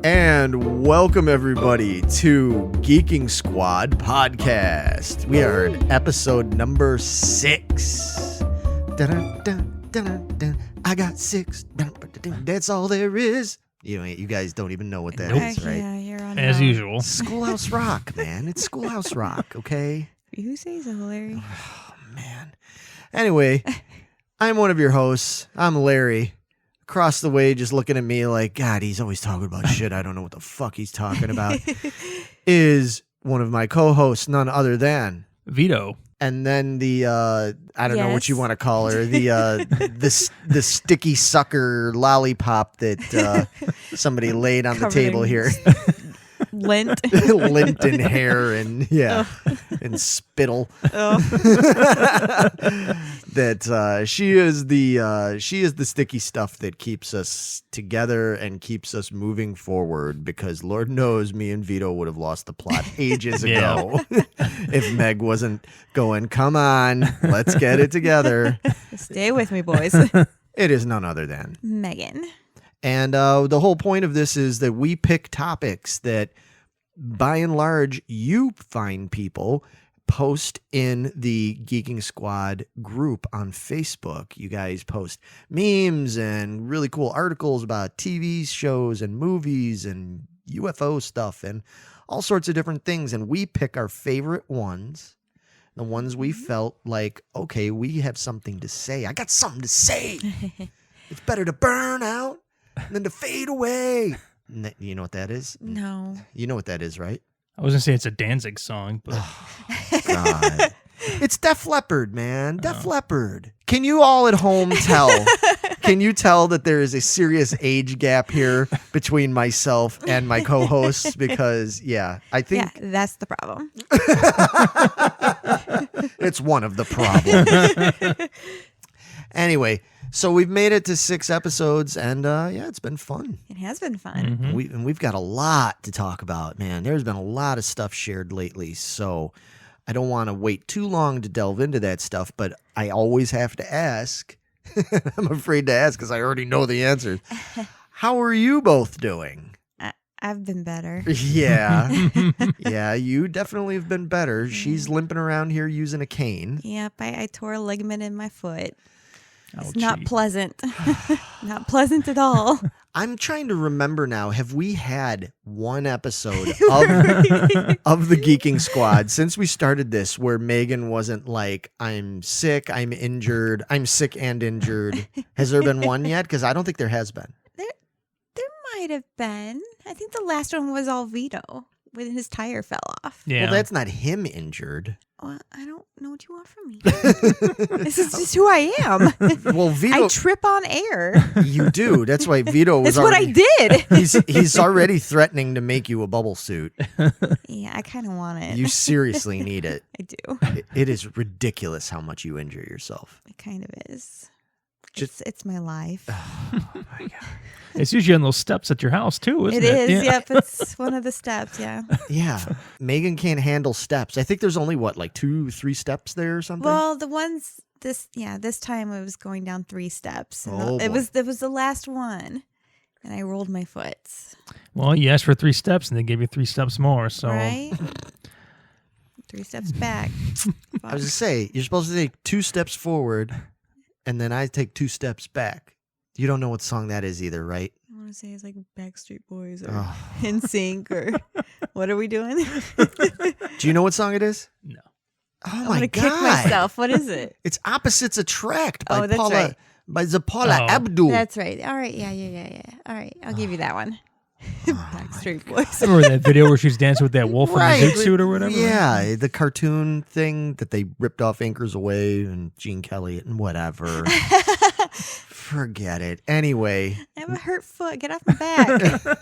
And welcome everybody to Geeking Squad Podcast. We are at episode number 6. Dun, dun, dun, dun. I got 6. Dun, dun, dun. That's all there is. You guys don't even know what that is, right? Yeah, you're on as usual. Schoolhouse Rock, man. It's Schoolhouse Rock, okay? You say so, Larry. Oh, man. Anyway, I'm one of your hosts. I'm Larry. Across the way, just looking at me like, God, he's always talking about shit. I don't know what the fuck he's talking about. Is one of my co-hosts, none other than Vito. And then the I don't know what you want to call her, the sticky sucker lollipop that somebody laid on the table here. Lint. Lint and hair and and spittle. That she is the sticky stuff that keeps us together and keeps us moving forward, because Lord knows me and Vito would have lost the plot ages ago if Meg wasn't going, come on, let's get it together. Stay with me, boys. It is none other than Megan. And the whole point of this is that we pick topics that, by and large, you find people post in the Geeking Squad group on Facebook. You guys post memes and really cool articles about TV shows and movies and UFO stuff and all sorts of different things. And we pick our favorite ones, the ones we felt like, okay, we have something to say. I got something to say. It's better to burn out than to fade away. You know what that is? No. You know what that is, right? I was going to say it's a Danzig song, but... Oh, God. It's Def Leppard, man. Def Leppard. Can you all at home tell? Can you tell that there is a serious age gap here between myself and my co-hosts? Because, I think... Yeah, that's the problem. It's one of the problems. Anyway, so we've made it to 6 episodes, and it's been fun. It has been fun. Mm-hmm. We've got a lot to talk about, man. There's been a lot of stuff shared lately, so I don't want to wait too long to delve into that stuff, but I always have to ask. I'm afraid to ask because I already know the answers. How are you both doing? I've been better. Yeah. Yeah, you definitely have been better. She's limping around here using a cane. Yep, I tore a ligament in my foot. It's Ouchie. not pleasant. Not pleasant at all. I'm trying to remember now. Have we had one episode of the Geeking Squad since we started this where Megan wasn't like, I'm sick, I'm injured, I'm sick and injured? Has there been one yet? Because I don't think there has been. There might have been. I think the last one was all Vito when his tire fell off. Yeah. Well, that's not him injured. Well, I don't know what you want from me. This is just who I am. Well, Vito, I trip on air. you do. That's why Vito was That's already, what I did. He's already threatening to make you a bubble suit. Yeah, I kind of want it. You seriously need it. I do. It is ridiculous how much you injure yourself. It kind of is. Just- It's my life. Oh my God. It's usually on those steps at your house, too, isn't It it? is. Yeah. Yep, it's one of the steps. Yeah. Yeah. Megan can't handle steps. I think there's only, 2-3 steps there or something? Well, the ones this time I was going down 3 steps. And it boy. was the last one, and I rolled my foot. Well, you asked for 3 steps, and they gave you 3 steps more, so... Right. 3 steps back. I was going to say, you're supposed to take 2 steps forward, and then I take 2 steps back. You don't know what song that is either, right? I want to say it's like Backstreet Boys or Oh. NSYNC or what are we doing? Do you know what song it is? No. Oh I my want to God. kick myself. What is it? It's Opposites Attract by Oh, that's right. by Paula Oh. Abdul. That's right. All right. Yeah. All right. I'll give you that one. Backstreet Boys. Remember that video where she's dancing with that wolf Right. in the zoot suit or whatever? Yeah, the cartoon thing that they ripped off Anchors Away and Gene Kelly and whatever. Forget it. Anyway. I have a hurt foot. Get off my back.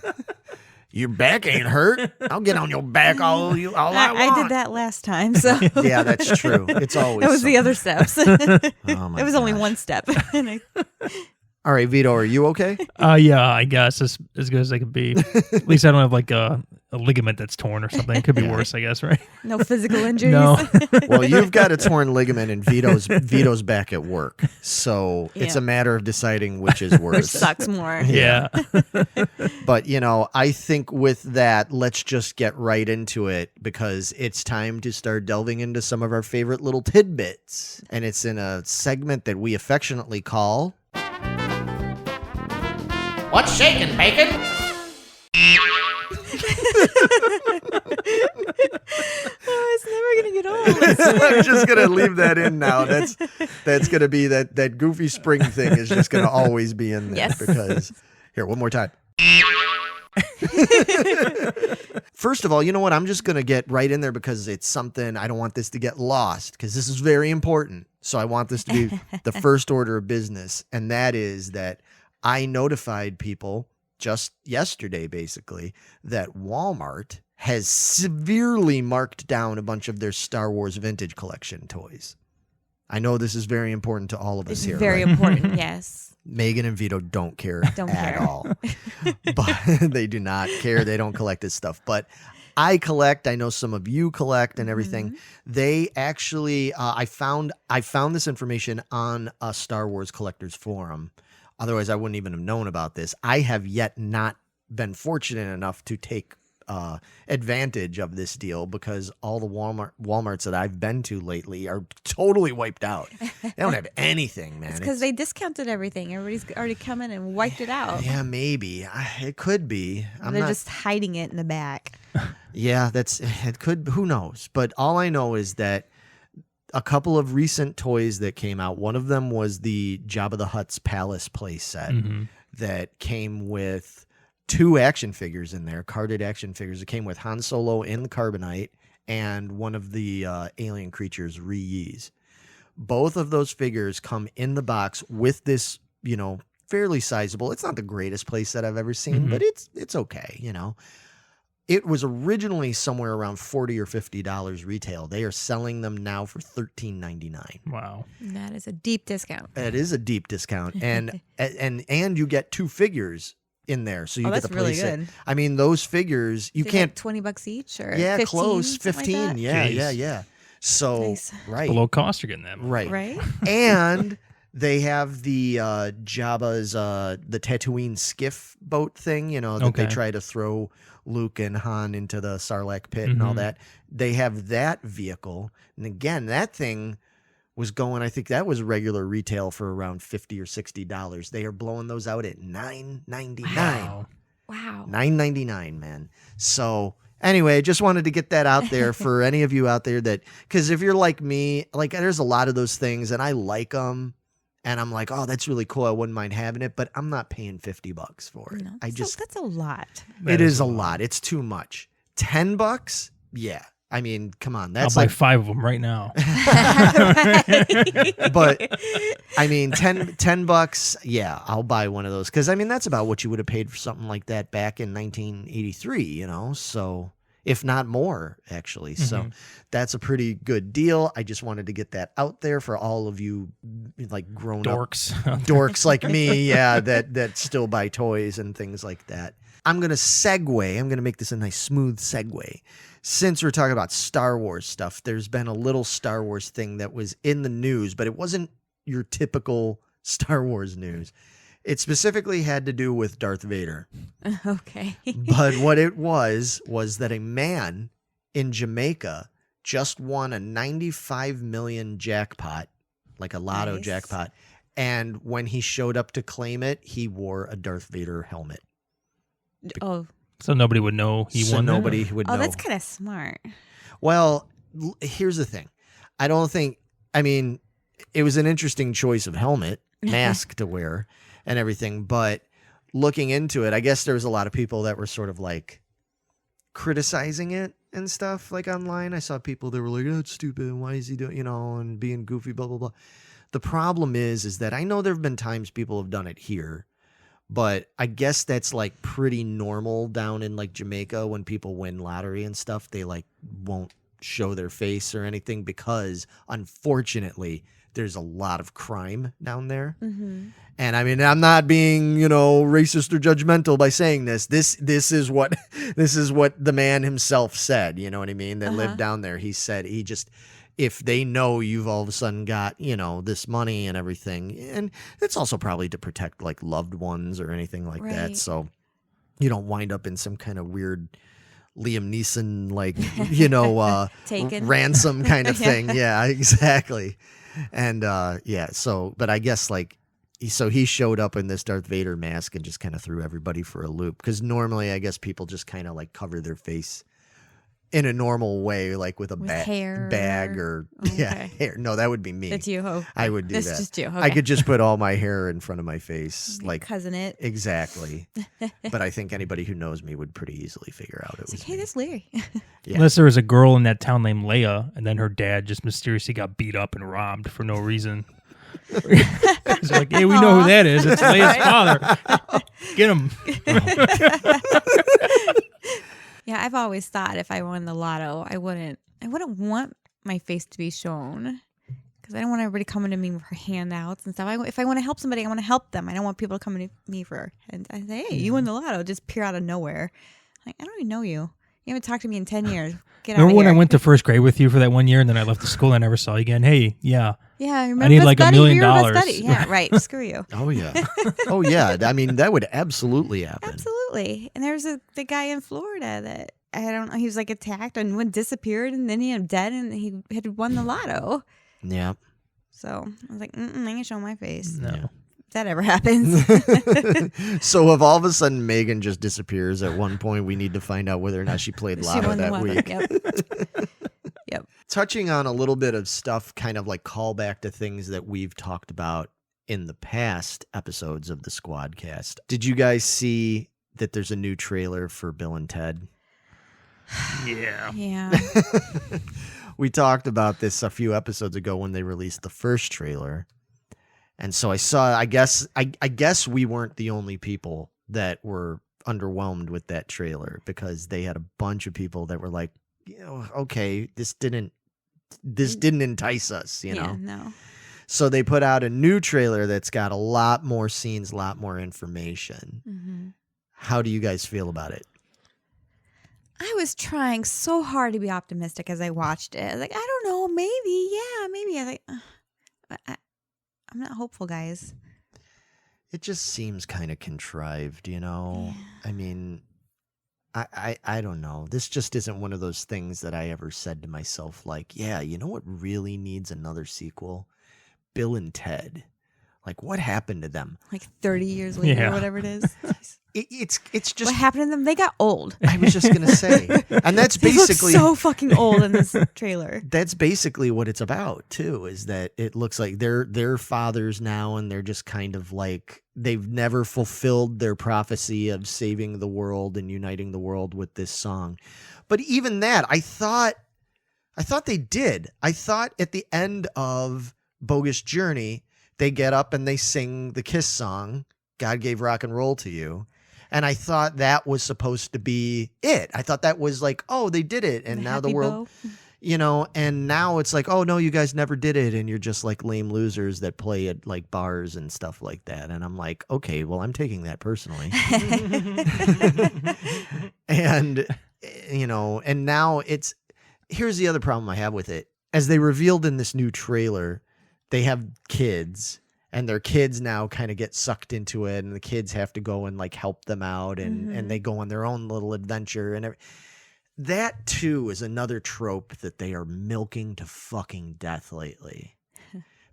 Your back ain't hurt. I'll get on your back all I want. I did that last time, so Yeah, that's true. It's always that was the something. other steps. Oh my It was only gosh. one step. And All right, Vito, are you okay? Yeah, I guess as good as I could be. At least I don't have like a ligament that's torn or something. It could be worse, I guess, right? No physical injuries. No. Well, you've got a torn ligament, and Vito's back at work, so it's Yeah. a matter of deciding which is worse. Which sucks more. Yeah. But, I think with that, let's just get right into it because it's time to start delving into some of our favorite little tidbits. And it's in a segment that we affectionately call... What's shaking, Bacon? Oh, it's never gonna get old. I'm just going to leave that in now. That's going to be that goofy spring thing is just going to always be in there. Yes. Because, here, one more time. First of all, you know what? I'm just going to get right in there because it's something I don't want this to get lost because this is very important. So I want this to be the first order of business. And that is that I notified people just yesterday, basically, that Wal-Mart has severely marked down a bunch of their Star Wars vintage collection toys. I know this is very important to all of us It's here. very right? important. Yes. Megan and Vito don't care Don't at care. all. But they do not care. They don't collect this stuff. But I collect. I know some of you collect and everything. Mm-hmm. They actually, I found this information on a Star Wars collectors forum. Otherwise, I wouldn't even have known about this. I have yet not been fortunate enough to take advantage of this deal because all the Walmarts that I've been to lately are totally wiped out. They don't have anything, man. It's because they discounted everything. Everybody's already come in and wiped it out. Yeah, maybe. It could be. They're just hiding it in the back. Yeah, it could. Who knows? But all I know is that a couple of recent toys that came out. One of them was the Jabba the Hutt's Palace play set that came with 2 action figures in there, carded action figures. It came with Han Solo in the carbonite and one of the alien creatures, Ree-Yees. Both of those figures come in the box with this, fairly sizable. It's not the greatest play set I've ever seen, but it's okay, It was originally somewhere around $40 or $50 retail. They are selling them now for $13.99. Wow. That is a deep discount. It is a deep discount, and you get 2 figures in there, so you get that's the really playset. good. I mean, those figures you They're can't. like $20 each or Yeah, 15, close 15. Like that? Jeez. So Nice. right, Below cost, you're getting that. right, Right? and they have the Jabba's the Tatooine skiff boat thing. That they Okay. try to throw Luke and Han into the Sarlacc pit and all that. They have that vehicle, and again, that thing was going. I think that was regular retail for around $50 or $60. They are blowing those out at $9.99. Wow. Wow. $9.99, man. So anyway, just wanted to get that out there for any of you out there because if you're like me, there's a lot of those things and I like them. And I'm like, oh, that's really cool. I wouldn't mind having it, but I'm not paying $50 for it. No, that's a lot. It is a lot. It's too much. $10? Yeah. I mean, come on. That's I'll buy like 5 of them right now. But I mean, $10. Yeah, I'll buy one of those because I mean that's about what you would have paid for something like that back in 1983. So if not more, actually. So that's a pretty good deal. I just wanted to get that out there for all of you, like grown dorks like me. Yeah, that still buy toys and things like that. I'm gonna segue. I'm gonna make this a nice smooth segue. Since we're talking about Star Wars stuff, there's been a little Star Wars thing that was in the news, but it wasn't your typical Star Wars news. It specifically had to do with Darth Vader. Okay. But what it was that a man in Jamaica just won a 95 million jackpot, like a Lotto Nice. jackpot. And when he showed up to claim it, he wore a Darth Vader helmet. Oh, So nobody would know he So won. nobody would know. that's kind of smart. Well, here's the thing. It was an interesting choice of helmet, mask to wear and everything. But looking into it, I guess there was a lot of people that were sort of like criticizing it and stuff like online. I saw people that were like, oh, it's stupid. Why is he doing, and being goofy, blah, blah, blah. The problem is that I know there have been times people have done it here. But I guess that's like pretty normal down in like Jamaica when people win lottery and stuff. They like won't show their face or anything because unfortunately there's a lot of crime down there. Mm-hmm. And I mean, I'm not being, racist or judgmental by saying this. This is what the man himself said. You know what I mean? That lived down there. He said if they know you've all of a sudden got, this money and everything, and it's also probably to protect like loved ones or anything like that. Right. So you don't wind up in some kind of weird Liam Neeson, like, Taken. ransom kind of thing. Yeah, exactly. And but I guess like, so he showed up in this Darth Vader mask and just kind of threw everybody for a loop. Because normally, I guess people just kind of like cover their face in a normal way, like with a hair bag or hair. No, that would be me. That's you. Oh, I would do that. That's just you. Okay. I could just put all my hair in front of my face, like cousin it. Exactly. But I think anybody who knows me would pretty easily figure out it was Hey, me. that's Larry. Yeah. Unless there was a girl in that town named Leia, and then her dad just mysteriously got beat up and robbed for no reason. It's like, hey, we know who that is. It's Leia's father. Get him. Yeah, I've always thought if I won the lotto, I wouldn't want my face to be shown because I don't want everybody coming to me for handouts and stuff. If I want to help somebody, I want to help them. I don't want people coming to me and I say, hey, you won the lotto, just appear out of nowhere. Like, I don't even know you. You haven't talked to me in 10 years. Get Remember out of when here. I went to first grade with you for that 1 year, and then I left the school and I never saw you again? Hey, yeah. Yeah, I remember. I need this like buddy, $1 million. you're my buddy. Yeah, right. Screw you. Oh, yeah. Oh, yeah. I mean, that would absolutely happen. Absolutely. And there's the guy in Florida that I don't know. He was like attacked and went disappeared, and then he ended up dead, and he had won the lotto. Yeah. So I was like, I ain't showing my face. No. Yeah. If that ever happens. So if all of a sudden Megan just disappears at one point, we need to find out whether or not she played She Lotto won the that lotto. week. Yep. Yep. Touching on a little bit of stuff, kind of like callback to things that we've talked about in the past episodes of the Squadcast. Did you guys see that there's a new trailer for Bill and Ted? Yeah. Yeah. We talked about this a few episodes ago when they released the first trailer. And so I guess we weren't the only people that were underwhelmed with that trailer, because they had a bunch of people that were like, okay, this didn't entice us, you know? No. So they put out a new trailer that's got a lot more scenes, a lot more information. Mm-hmm. How do you guys feel about it? I was trying so hard to be optimistic as I watched it. I was like, I don't know, maybe. Yeah, maybe. I was like, I'm not hopeful, guys. It just seems kind of contrived, you know? Yeah. I mean, I don't know. This just isn't one of those things that I ever said to myself, like, yeah, you know what really needs another sequel? Bill and Ted. Like, what happened to them? Like 30 years later Yeah. or whatever it is. It's just... What happened to them? They got old. I was just going to say. And that's They look basically... so fucking old in this trailer. That's basically what it's about, too, is that it looks like they're fathers now, and they're just kind of like, they've never fulfilled their prophecy of saving the world and uniting the world with this song. But even that, I thought they did. I thought at the end of Bogus Journey, they get up and they sing the Kiss song, God Gave Rock and Roll to You. And I thought that was supposed to be it. I thought that was like, oh, they did it. And now the Happy world, bow. and now it's like, oh, no, you guys never did it. And you're just like lame losers that play at like bars and stuff like that. And I'm like, okay, well, I'm taking that personally. And, and now here's the other problem I have with it. As they revealed in this new trailer, they have kids. And their kids now kind of get sucked into it, and the kids have to go and like help them out, and they go on their own little adventure. And that too is another trope that they are milking to fucking death lately,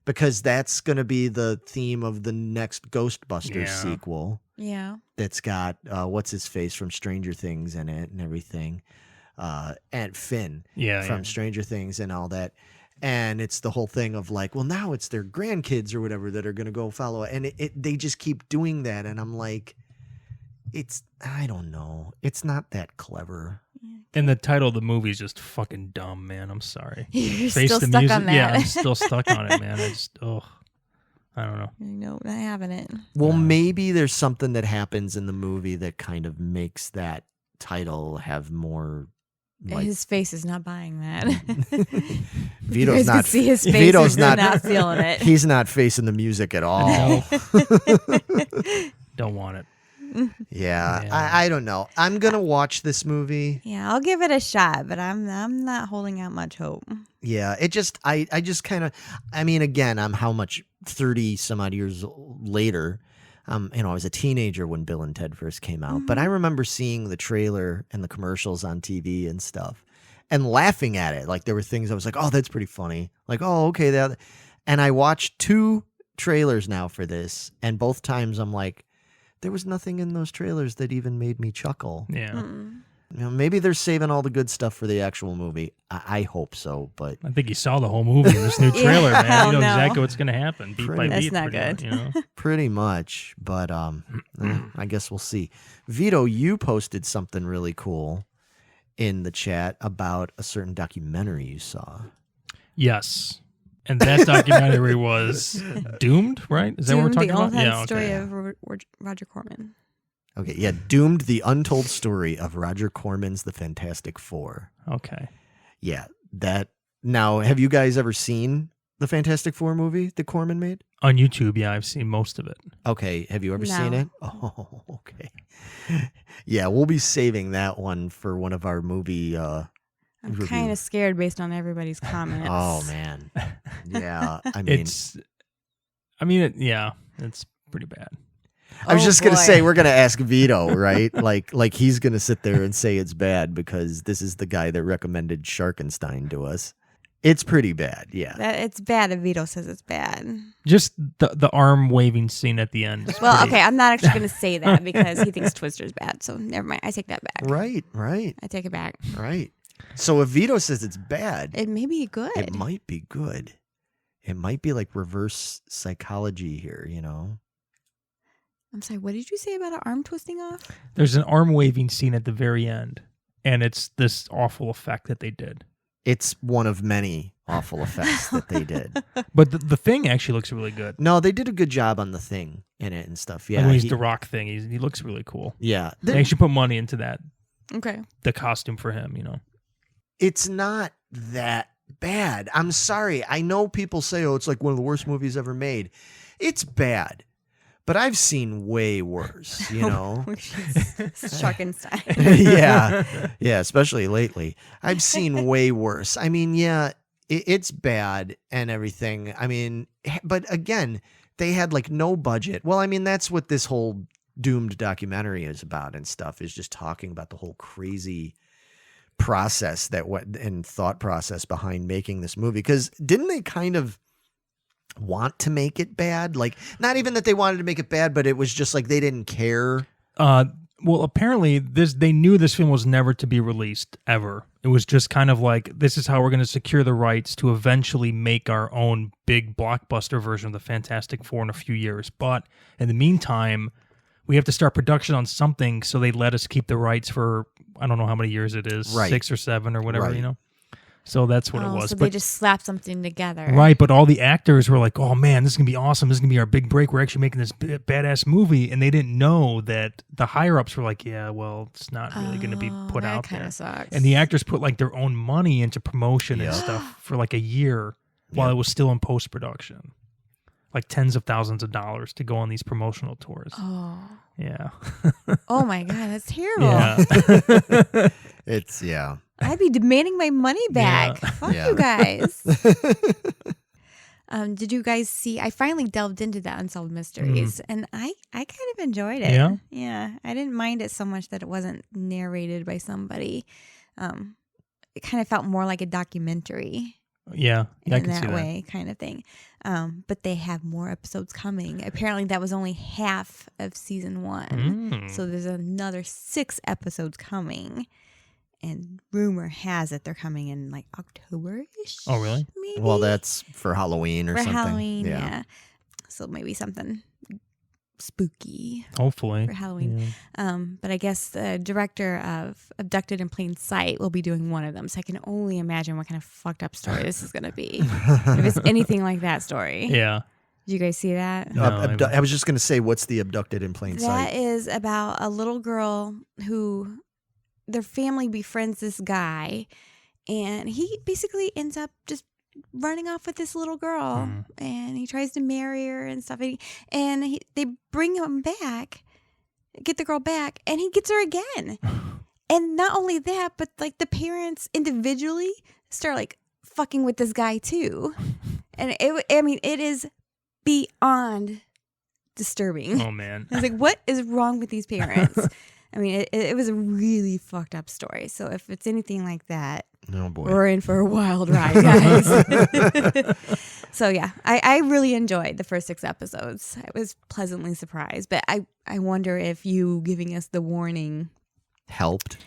because that's going to be the theme of the next Ghostbusters sequel. Yeah. That's got what's his face from Stranger Things in it and everything, and Finn from Stranger Things and all that. And it's the whole thing of like, well, now it's their grandkids or whatever that are going to go follow it. And they just keep doing that. And I'm like, I don't know. It's not that clever. And the title of the movie is just fucking dumb, man. I'm sorry. You're Face still the stuck music. on that. Yeah, I'm still stuck on it, man. I don't know. No, not having it. Well, maybe there's something that happens in the movie that kind of makes that title have more His face is not buying that. Vito's you guys not. could see his face. Vito's He's not feeling it. He's not facing the music at all. No. Don't want it. Yeah, Yeah. I don't know. I'm gonna watch this movie. Yeah, I'll give it a shot, but I'm not holding out much hope. Yeah, it just I just kind of, I mean, again, I'm how much 30 some odd years later. I was a teenager when Bill and Ted first came out, but I remember seeing the trailer and the commercials on TV and stuff and laughing at it. Like there were things I was like, oh, that's pretty funny. Like, oh, okay. And I watched 2 trailers now for this. And both times I'm like, there was nothing in those trailers that even made me chuckle. Yeah. Maybe they're saving all the good stuff for the actual movie. I hope so, but I think you saw the whole movie in this new trailer, man. hell You know no. exactly what's going to happen. Beat by That's beat. not pretty good. much, you know? pretty much. But I guess we'll see. Vito, you posted something really cool in the chat about a certain documentary you saw. Yes. And that documentary was Doomed, right? Is that what we're talking the about? old story of Roger Corman. Okay, yeah, Doomed, the Untold Story of Roger Corman's The Fantastic Four. Okay. Yeah, that. Now, have you guys ever seen the Fantastic Four movie that Corman made? On YouTube, yeah, I've seen most of it. Okay, have you ever seen No. it? Oh, okay. Yeah, we'll be saving that one for one of our movie I'm review. kind of scared based on everybody's comments. Oh, man. Yeah, I mean, It's pretty bad. I was Oh, just going to boy. say, we're going to ask Vito, right? like he's going to sit there and say it's bad because this is the guy that recommended Sharkenstein to us. It's pretty bad, yeah. It's bad if Vito says it's bad. Just the arm waving scene at the end. is Well, pretty- okay, I'm not actually going to say that because he thinks Twister's bad. So never mind. I take that back. Right. I take it back. Right. So if Vito says it's bad, It may be good. it might be good. It might be like reverse psychology here, you know? I'm sorry. What did you say about an arm twisting off? There's an arm waving scene at the very end, and it's this awful effect that they did. It's one of many awful effects that they did. But the thing actually looks really good. No, they did a good job on the thing in it and stuff. Like Yeah. when he's the rock thing, he looks really cool. Yeah. They should put money into that, Okay. the costume for him, you know. It's not that bad. I'm sorry. I know people say, oh, it's like one of the worst movies ever made. It's bad. But I've seen way worse, you know? Which is Sharkenstein. Yeah, especially lately. I've seen way worse. I mean, yeah, it's bad and everything. I mean, but again, they had like no budget. Well, I mean, that's what this whole Doomed documentary is about and stuff, is just talking about the whole crazy process and thought process behind making this movie. Because didn't they kind of want to make it bad? Like, not even that they wanted to make it bad, but it was just like they didn't care. Well, apparently they knew this film was never to be released ever. It was just kind of like, this is how we're going to secure the rights to eventually make our own big blockbuster version of the Fantastic Four in a few years. But in the meantime, we have to start production on something, so they let us keep the rights for, I don't know how many years it is, Right. 6 or 7 or whatever, Right. you know? So that's what it was. So But they just slapped something together. right, but all the actors were like, oh man, this is going to be awesome. This is going to be our big break. We're actually making this badass movie. And they didn't know that the higher-ups were like, yeah, well, it's not really going to be put that out kind there. of sucks. And the actors put like their own money into promotion and Yeah. stuff for like a year while Yeah. it was still in post-production. Like tens of thousands of dollars to go on these promotional tours. Oh. Yeah. Oh my God, that's terrible. Yeah. It's, yeah. I'd be demanding my money back. Yeah. Fuck Yeah. you guys. Did you guys see? I finally delved into the Unsolved Mysteries, and I kind of enjoyed it. Yeah? Yeah, I didn't mind it so much that it wasn't narrated by somebody. It kind of felt more like a documentary Yeah. I in can see that that. way, kind of thing. But they have more episodes coming. Apparently, that was only half of season 1. Mm. So there's another 6 episodes coming. And rumor has it they're coming in like October-ish. Oh, really? Maybe. Well, that's for Halloween or for something. Halloween, yeah. So maybe something spooky Hopefully. for Halloween. Yeah. But I guess the director of Abducted in Plain Sight will be doing one of them. So I can only imagine what kind of fucked up story this is going to be. If it's anything like that story. Yeah. Did you guys see that? No, I was just going to say, what's the Abducted in Plain That Sight? is about a little girl who their family befriends this guy, and he basically ends up just running off with this little girl, and he tries to marry her and stuff. And they bring him back, get the girl back, and he gets her again. And not only that, but like the parents individually start like fucking with this guy too. And it is beyond disturbing. Oh man. I was like, what is wrong with these parents? I mean, it was a really fucked up story. So if it's anything like that, Oh boy. we're in for a wild ride, guys. So yeah, I really enjoyed the first 6 episodes. I was pleasantly surprised, but I wonder if you giving us the warning helped.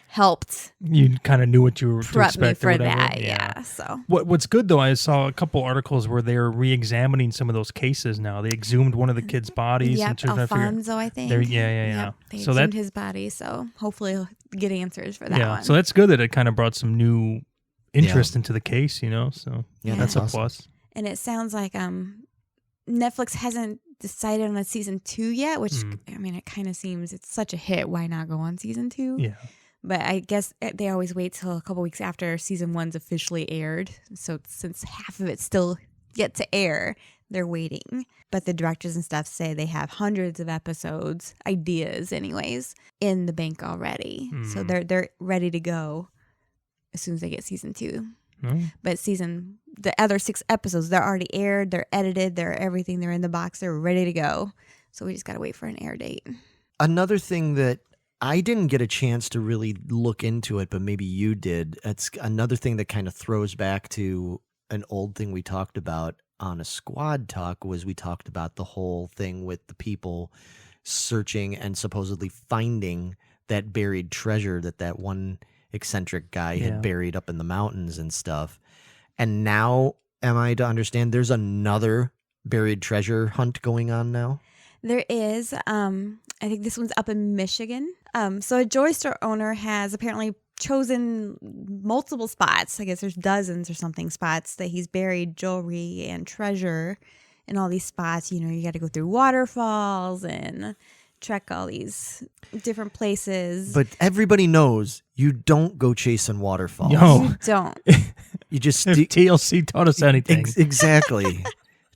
You kind of knew what you were to Prep me expect for or whatever. that, yeah. So What's good though, I saw a couple articles where they're re-examining some of those cases now. They exhumed one of the kids' bodies. yep, and trying to figure- Alfonso, I think. Yeah. Yep, they So exhumed his body, so hopefully he'll get answers for that one. So that's good that it kind of brought some new interest into the case, So Yeah, that's that's a awesome. plus. And it sounds like Netflix hasn't decided on a season 2 yet, which I mean, it kind of seems it's such a hit. Why not go on season 2? Yeah. But I guess they always wait till a couple weeks after season 1's officially aired. So since half of it's still yet to air, they're waiting. But the directors and stuff say they have hundreds of episodes, ideas anyways, in the bank already. So they're ready to go as soon as they get season 2. But the other 6 episodes, they're already aired, they're edited, they're everything, they're in the box, they're ready to go. So we just got to wait for an air date. Another thing that I didn't get a chance to really look into it, but maybe you did. It's another thing that kind of throws back to an old thing we talked about on a squad talk was we talked about the whole thing with the people searching and supposedly finding that buried treasure that one eccentric guy had buried up in the mountains and stuff. And now, am I to understand there's another buried treasure hunt going on now? There is. I think this one's up in Michigan. So a jewelry store owner has apparently chosen multiple spots. I guess there's dozens or something spots that he's buried jewelry and treasure in all these spots. You got to go through waterfalls and trek all these different places. But everybody knows you don't go chasing waterfalls. No. You don't. You just If TLC taught us anything. Exactly.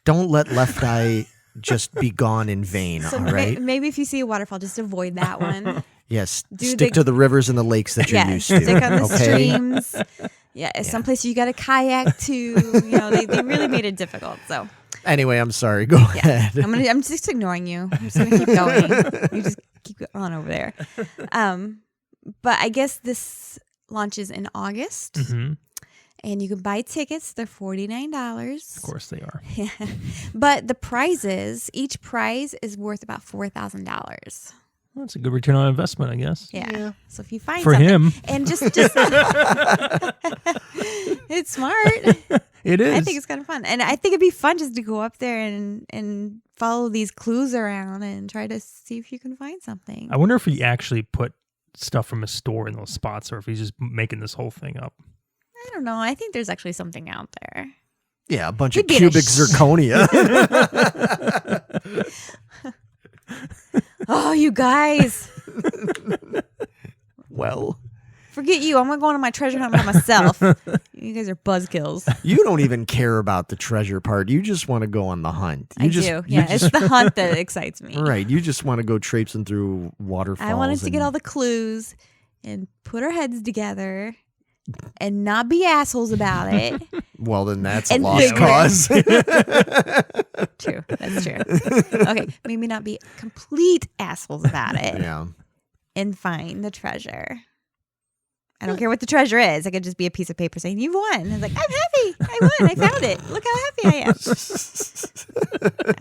Don't let Left Eye just be gone in vain, So all right? maybe if you see a waterfall, just avoid that one. Yes, Do stick the- to the rivers and the lakes that you're used to. Stick on the okay? streams. Yeah, someplace you got a kayak to. They really made it difficult. So Anyway, I'm sorry. Go ahead. I'm just ignoring you. I'm just gonna keep going. You just keep on over there. But I guess this launches in August, and you can buy tickets. They're $49. Of course they are. But the prizes, each prize is worth about $4,000. Well, that's a good return on investment, I guess. Yeah. So if you find For something, him. and just it's smart. It is. I think it's kind of fun, and I think it'd be fun just to go up there and follow these clues around and try to see if you can find something. I wonder if he actually put stuff from a store in those spots, or if he's just making this whole thing up. I don't know. I think there's actually something out there. Yeah, a bunch He'd of be in a cubic zirconia. Oh, you guys. Well, Forget you. I'm going to go on my treasure hunt by myself. You guys are buzzkills. you don't even care about the treasure part. You just want to go on the hunt. I do. Yeah, it's the hunt that excites me. Right. You just want to go traipsing through waterfalls. I wanted to get all the clues and put our heads together and not be assholes about it. Well, then that's a And lost figure- cause. True. That's true. Okay. Maybe not be complete assholes about it Yeah. and find the treasure. I don't care what the treasure is. It could just be a piece of paper saying, "You've won." And I was like, "I'm happy. I won. I found it. Look how happy I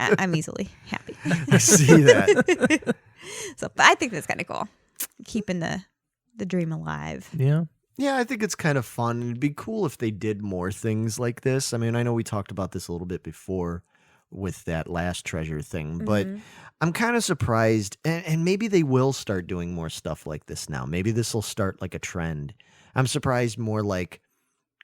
am." I'm easily happy. I see that. So, but I think that's kind of cool. Keeping the dream alive. Yeah. Yeah, I think it's kind of fun. It'd be cool if they did more things like this. I mean, I know we talked about this a little bit before with that last treasure thing, but I'm kind of surprised, and maybe they will start doing more stuff like this now. Maybe this will start like a trend. I'm surprised more like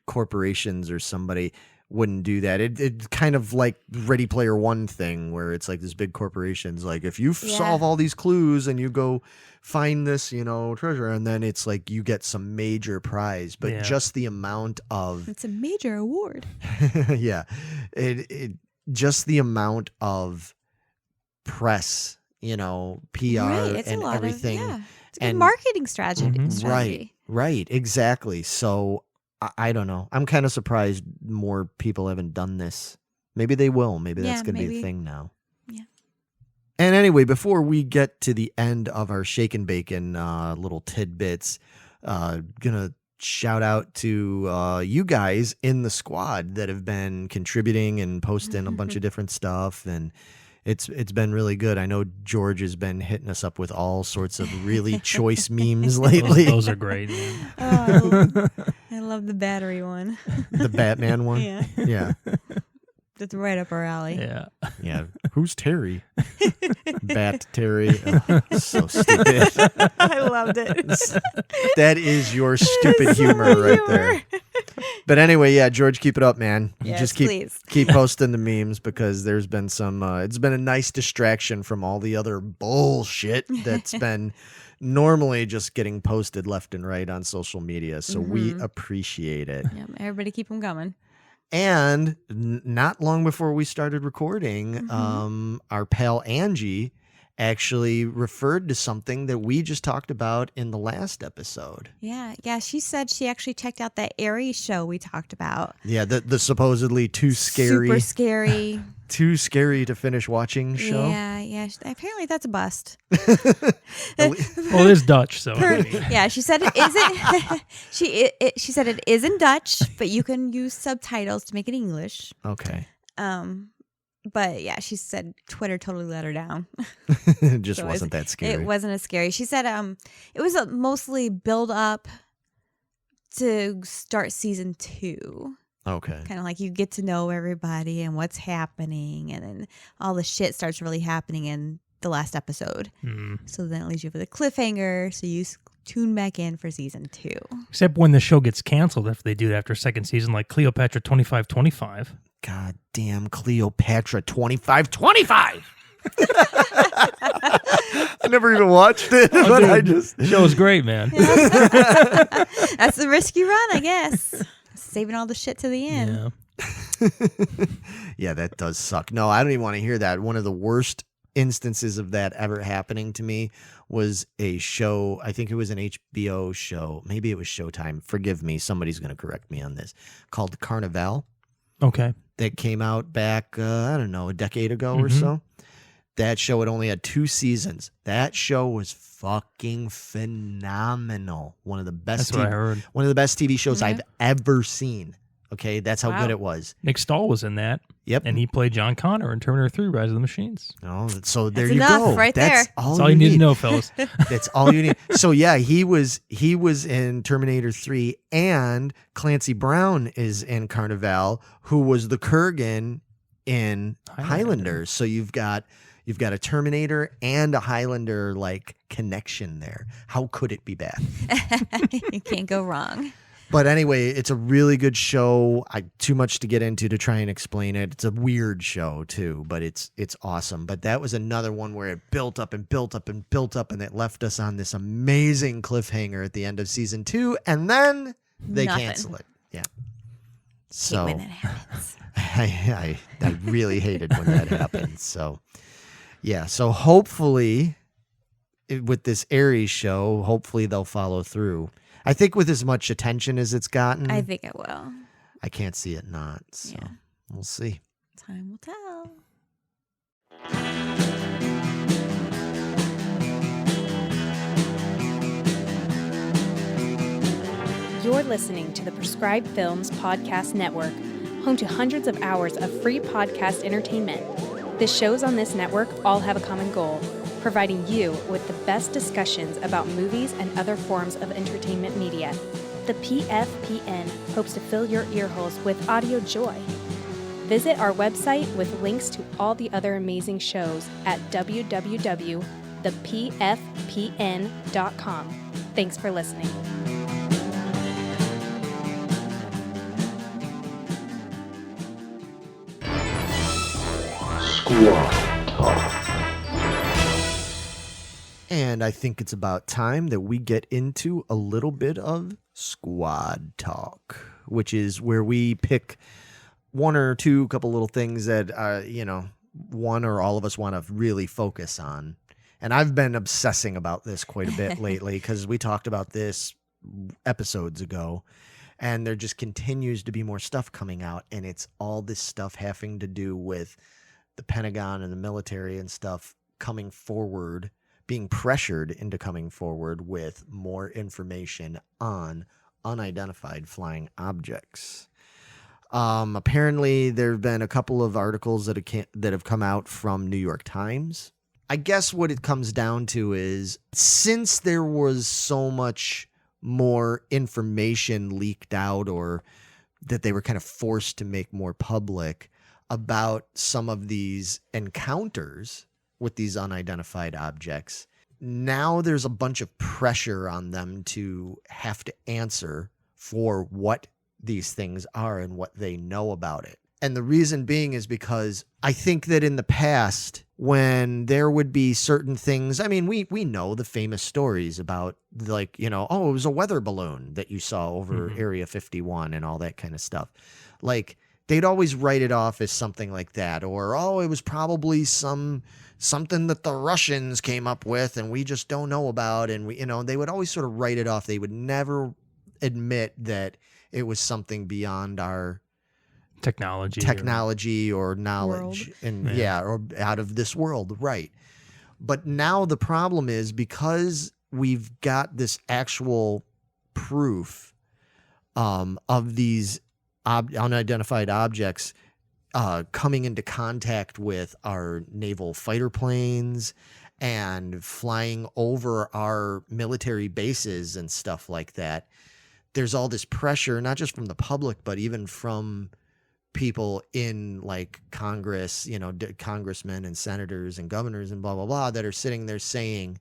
corporations or somebody wouldn't do that. It kind of like Ready Player One thing where it's like this big corporation's like, if you solve all these clues and you go find this, treasure, and then it's like you get some major prize, but just the amount of it's a major award. yeah, it just the amount of press, PR Right, and everything. It's a good marketing strategy. Right, exactly. So I don't know. I'm kind of surprised more people haven't done this. Maybe they will. Maybe that's going to be a thing now. Yeah. And anyway, before we get to the end of our Shakin Bacon little tidbits, gonna shout out to you guys in the squad that have been contributing and posting a bunch of different stuff, and it's been really good. I know George has been hitting us up with all sorts of really choice memes lately. Those are great. Man. Oh, I love the battery one. The Batman one? Yeah. That's right up our alley. Yeah. Who's Terry? Bat Terry. Oh, so stupid. I loved it. That is your stupid humor right there. But anyway, George, keep it up, man. You just keep posting the memes because there's been some it's been a nice distraction from all the other bullshit that's been normally just getting posted left and right on social media. So we appreciate it. Yeah, everybody keep them coming. And not long before we started recording, our pal Angie actually referred to something that we just talked about in the last episode. Yeah. She said she actually checked out that Aries show we talked about. Yeah, the supposedly super scary, too scary to finish watching show. Yeah. Apparently that's a bust. Well, it is Dutch, so. Yeah, she said it isn't. She said it is in Dutch, but you can use subtitles to make it English. Okay. But yeah, she said Twitter totally let her down. It just wasn't that scary. It wasn't as scary. She said it was a mostly build up to start season 2. Okay. Kind of like you get to know everybody and what's happening, and then all the shit starts really happening in the last episode. So then it leaves you with a cliffhanger, so you tune back in for season 2. Except when the show gets canceled if they do it after second season, like Cleopatra 2525. God damn Cleopatra 2525. I never even watched it, but dude, the show was great, man. That's the risk you run, I guess. Saving all the shit to the end. Yeah, that does suck. No, I don't even want to hear that. One of the worst instances of that ever happening to me was a show. I think it was an HBO show. Maybe it was Showtime. Forgive me. Somebody's going to correct me on this. Called Carnival. Okay. That came out back, I don't know, a decade ago or so. That show had only had 2 seasons. That show was fucking phenomenal. One of the best. That's what I heard. One of the best TV shows I've ever seen. Okay, that's how good it was. Nick Stahl was in that. Yep. And he played John Connor in Terminator 3: Rise of the Machines. Oh, so there that's you go. Right that's there. all that's all you need to know, fellas. That's all you need. So yeah, he was in Terminator 3, and Clancy Brown is in Carnival, who was the Kurgan in Highlander. So you've got a Terminator and a Highlander like connection there. How could it be bad? You can't go wrong. But anyway, it's a really good show. Too much to get into to try and explain it. It's a weird show too, but it's awesome. But that was another one where it built up and built up and built up, and it left us on this amazing cliffhanger at the end of season 2, and then they cancel it. Yeah. So hate when that happens. I really hated when that happened. So yeah. So hopefully, with this Aries show, hopefully they'll follow through. I think with as much attention as it's gotten, I think it will. I can't see it not. So we'll see. Time will tell. You're listening to the Prescribed Films Podcast Network, home to hundreds of hours of free podcast entertainment. The shows on this network all have a common goal: providing you with the best discussions about movies and other forms of entertainment media. The PFPN hopes to fill your earholes with audio joy. Visit our website with links to all the other amazing shows at www.thepfpn.com. Thanks for listening. Squad Talk. And I think it's about time that we get into a little bit of squad talk, which is where we pick one or two couple little things that, one or all of us want to really focus on. And I've been obsessing about this quite a bit lately because we talked about this episodes ago, and there just continues to be more stuff coming out. And it's all this stuff having to do with the Pentagon and the military and stuff coming forward, being pressured into coming forward with more information on unidentified flying objects. Apparently, there have been a couple of articles that have come out from New York Times. I guess what it comes down to is, since there was so much more information leaked out, or that they were kind of forced to make more public about some of these encounters with these unidentified objects, now there's a bunch of pressure on them to have to answer for what these things are and what they know about it. And the reason being is because I think that in the past, when there would be certain things, I mean, we know the famous stories about, like, it was a weather balloon that you saw over Area 51 and all that kind of stuff. Like, they'd always write it off as something like that, or, it was probably something that the Russians came up with and we just don't know about. And they would always sort of write it off. They would never admit that it was something beyond our technology or knowledge or out of this world. Right. But now the problem is, because we've got this actual proof of these unidentified objects coming into contact with our naval fighter planes and flying over our military bases and stuff like that, there's all this pressure, not just from the public, but even from people in, like, Congress, congressmen and senators and governors and blah, blah, blah, that are sitting there saying,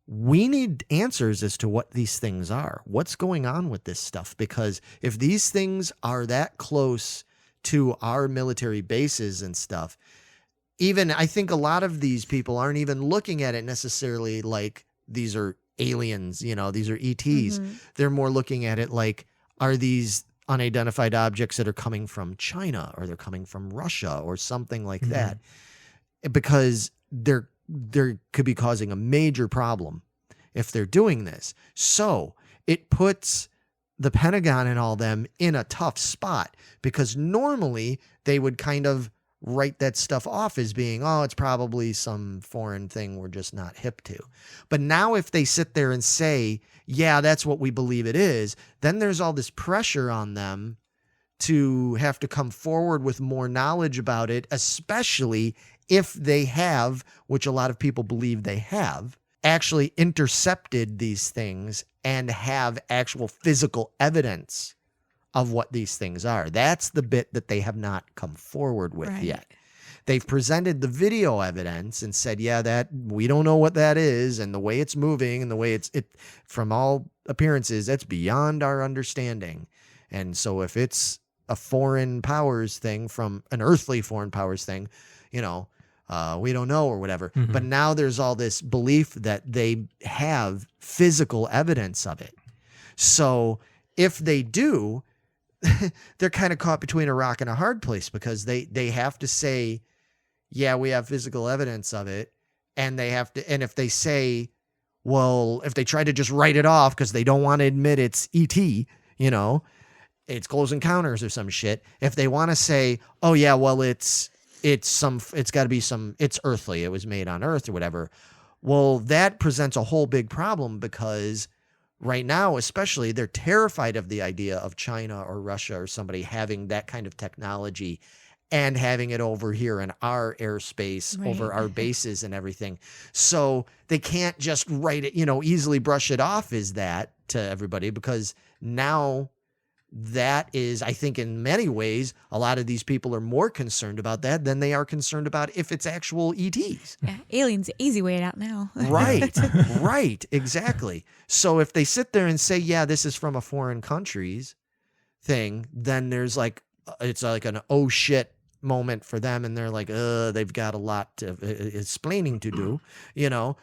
we need answers as to what these things are. What's going on with this stuff? Because if these things are that close to our military bases and stuff, even I think a lot of these people aren't even looking at it necessarily like these are aliens, these are ETs. They're more looking at it like, are these unidentified objects that are coming from China, or they're coming from Russia or something like that? Because they're could be causing a major problem if they're doing this. So it puts the Pentagon and all them in a tough spot, because normally they would kind of write that stuff off as being, it's probably some foreign thing we're just not hip to. But now if they sit there and say, yeah, that's what we believe it is, then there's all this pressure on them to have to come forward with more knowledge about it, especially if they have, which a lot of people believe they have, actually intercepted these things and have actual physical evidence of what these things are. That's the bit that they have not come forward with yet. They've presented the video evidence and said, yeah, that we don't know what that is, and the way it's moving and the way it from all appearances, that's beyond our understanding. And so if it's a foreign powers thing from an earthly foreign powers thing, we don't know, or whatever. But now there's all this belief that they have physical evidence of it. So if they do, they're kind of caught between a rock and a hard place, because they have to say, yeah, we have physical evidence of it. And they have to, and if they say, well, if they try to just write it off because they don't want to admit it's ET, it's Close Encounters or some shit. If they want to say, oh yeah, well, it's got to be it's earthly, it was made on Earth or whatever. Well, that presents a whole big problem, because right now, especially, they're terrified of the idea of China or Russia or somebody having that kind of technology and having it over here in our airspace, over our bases and everything. So they can't just write it, easily brush it off as that to everybody, because now that is, I think, in many ways, a lot of these people are more concerned about that than they are concerned about if it's actual ETs. Yeah, aliens, easy way out now. Right, exactly. So if they sit there and say, yeah, this is from a foreign country's thing, then there's it's like an oh shit moment for them, and they're like, they've got a lot of explaining to do, you know.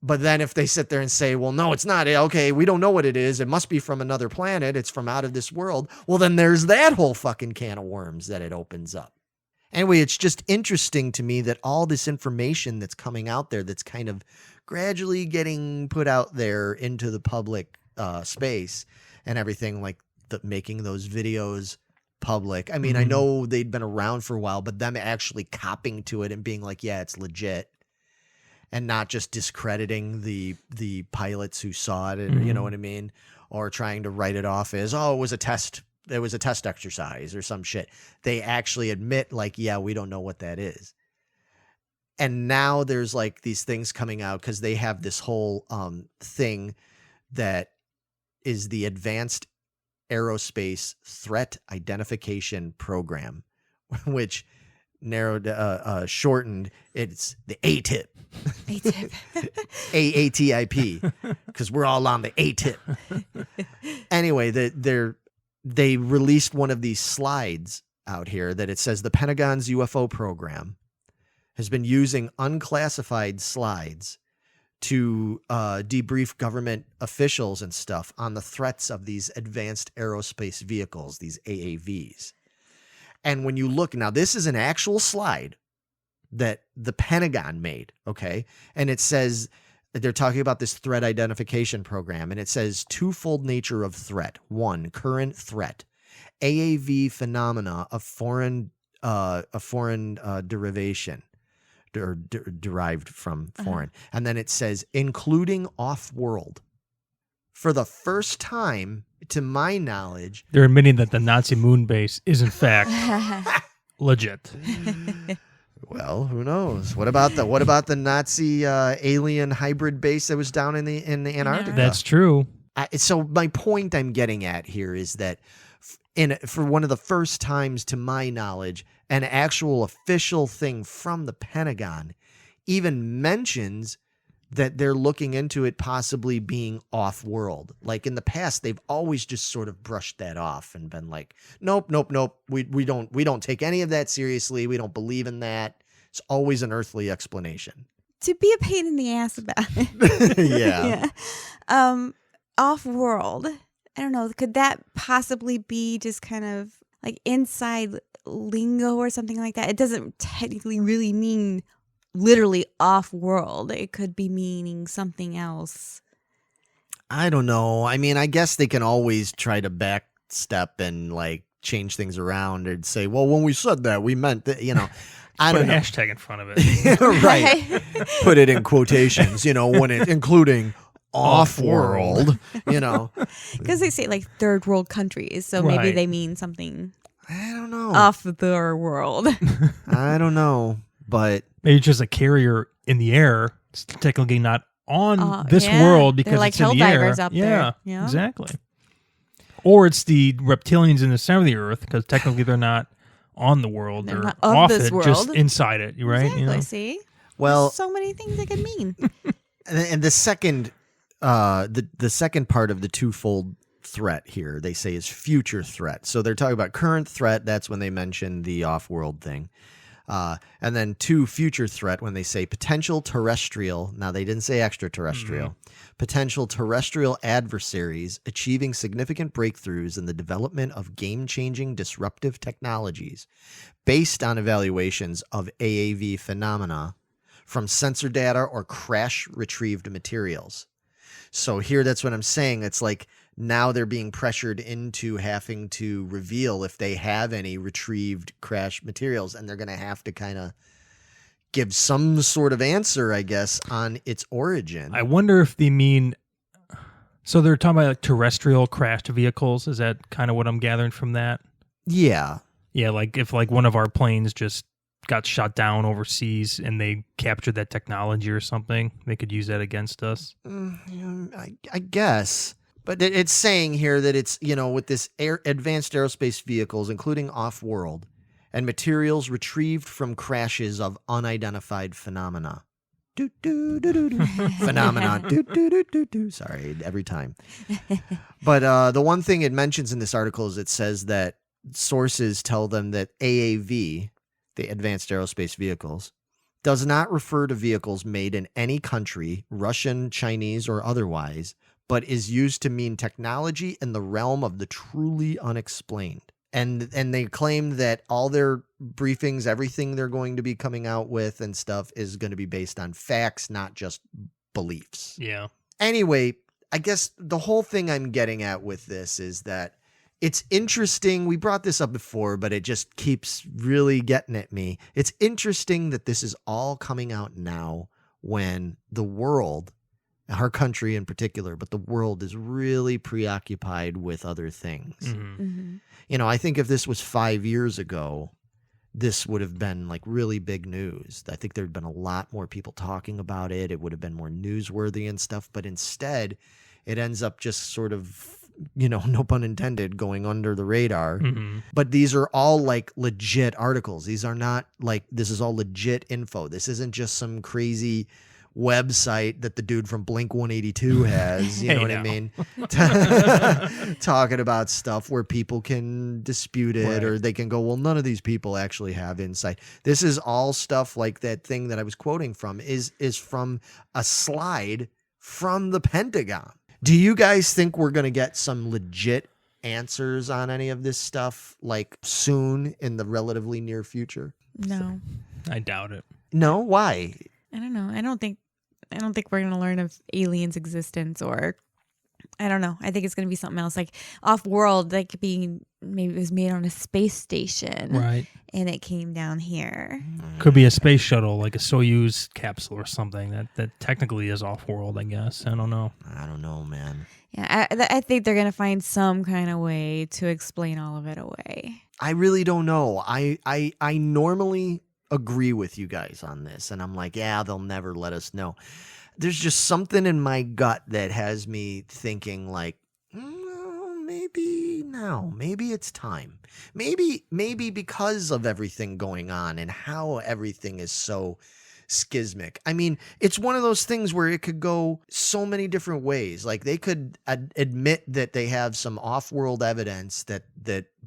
But then if they sit there and say, well, no, it's not. Okay, we don't know what it is. It must be from another planet. It's from out of this world. Well, then there's that whole fucking can of worms that it opens up. Anyway, it's just interesting to me that all this information that's coming out there that's kind of gradually getting put out there into the public space and everything, like making those videos public. I mean, I know they'd been around for a while, but them actually copping to it and being like, yeah, it's legit. And not just discrediting the pilots who saw it, and you know what I mean, or trying to write it off as, oh, it was a test exercise or some shit. They actually admit, like, yeah, we don't know what that is. And now there's like these things coming out because they have this whole thing that is the Advanced Aerospace Threat Identification Program, which shortened, it's the ATIP. ATIP. AATIP, because we're all on the ATIP. Anyway, they released one of these slides out here that it says the Pentagon's UFO program has been using unclassified slides to debrief government officials and stuff on the threats of these advanced aerospace vehicles, these AAVs. And when you look, now this is an actual slide that the Pentagon made, okay? And it says, they're talking about this threat identification program, and it says twofold nature of threat. One, current threat. AAV phenomena of foreign derivation, or derived from foreign. And then it says, including off-world. For the first time, to my knowledge, they're admitting that the Nazi moon base is in fact legit. Well, who knows? What about the Nazi alien hybrid base that was down in the Antarctica? That's true. So my point I'm getting at here is that for one of the first times, to my knowledge, an actual official thing from the Pentagon even mentions that they're looking into it possibly being off-world. Like in the past, they've always just sort of brushed that off and been like, nope. We don't take any of that seriously. We don't believe in that. It's always an earthly explanation. To be a pain in the ass about it. Yeah. Off-world. I don't know. Could that possibly be just kind of like inside lingo or something like that? It doesn't technically really mean literally off-world. It could be meaning something else. I don't know. I mean, I guess they can always try to backstep and like change things around and say, well, when we said that, we meant that, you know. I don't know. Put a hashtag in front of it. Right. Put it in quotations, you know, when it including off-world, you know. Because they say like third world countries, so maybe they mean something. I don't know. Off the world. I don't know, but maybe it's just a carrier in the air. It's technically not on this world because like it's in the air. Divers up there. Yeah, exactly. Or it's the reptilians in the center of the earth because technically they're not on the world. They're not off this it, world. just inside it. Right? Exactly. You know? See. Well, there's so many things it could mean. And the second, the second part of the twofold threat here, they say, is future threat. So they're talking about current threat. That's when they mention the off-world thing. And then future threat when they say potential terrestrial. Now, they didn't say extraterrestrial. Potential terrestrial adversaries achieving significant breakthroughs in the development of game-changing disruptive technologies based on evaluations of AAV phenomena from sensor data or crash-retrieved materials. So here, that's what I'm saying. It's like now they're being pressured into having to reveal if they have any retrieved crash materials, and they're going to have to kind of give some sort of answer, I guess, on its origin. I wonder if they mean, so they're talking about like terrestrial crashed vehicles. Is that kind of what I'm gathering from that? Yeah. Yeah, like if like one of our planes just got shot down overseas and they captured that technology or something, they could use that against us. I guess. But it's saying here that it's, you know, with this advanced aerospace vehicles, including off-world, and materials retrieved from crashes of unidentified phenomena. Phenomena. Sorry, every time. But the one thing it mentions in this article is it says that sources tell them that AAV, the advanced aerospace vehicles, does not refer to vehicles made in any country, Russian, Chinese, or otherwise, but is used to mean technology in the realm of the truly unexplained. And they claim that all their briefings, everything they're going to be coming out with and stuff is going to be based on facts, not just beliefs. Yeah. Anyway, I guess the whole thing I'm getting at with this is that it's interesting. We brought this up before, but it just keeps really getting at me. It's interesting that this is all coming out now when the world, our country in particular, but the world is really preoccupied with other things. Mm-hmm. You know, I think if this was 5 years ago, this would have been like really big news. I think there'd been a lot more people talking about it. It would have been more newsworthy and stuff. But instead, it ends up just sort of, you know, no pun intended, going under the radar. Mm-hmm. But these are all like legit articles. These are not like, this is all legit info. This isn't just some crazy website that the dude from Blink 182 has, you know what I mean? Talking about stuff where people can dispute it, or they can go, well, none of these people actually have insight. This is all stuff like that thing that I was quoting from is from a slide from the Pentagon. Do you guys think we're going to get some legit answers on any of this stuff like soon in the relatively near future? No. I doubt it. No? Why? I don't know. I don't think we're going to learn of aliens' existence, or I don't know. I think it's going to be something else, like off-world, like being, maybe it was made on a space station, Right. and it came down here. Could be a space shuttle, like a Soyuz capsule or something that technically is off-world, I guess. I don't know. I don't know, man. Yeah, I think they're going to find some kind of way to explain all of it away. I really don't know. I normally agree with you guys on this, and I'm like, yeah, they'll never let us know. There's just something in my gut that has me thinking like, maybe now, maybe it's time. Maybe because of everything going on and how everything is so schismic. I mean, it's one of those things where it could go so many different ways. Like they could admit that they have some off-world evidence that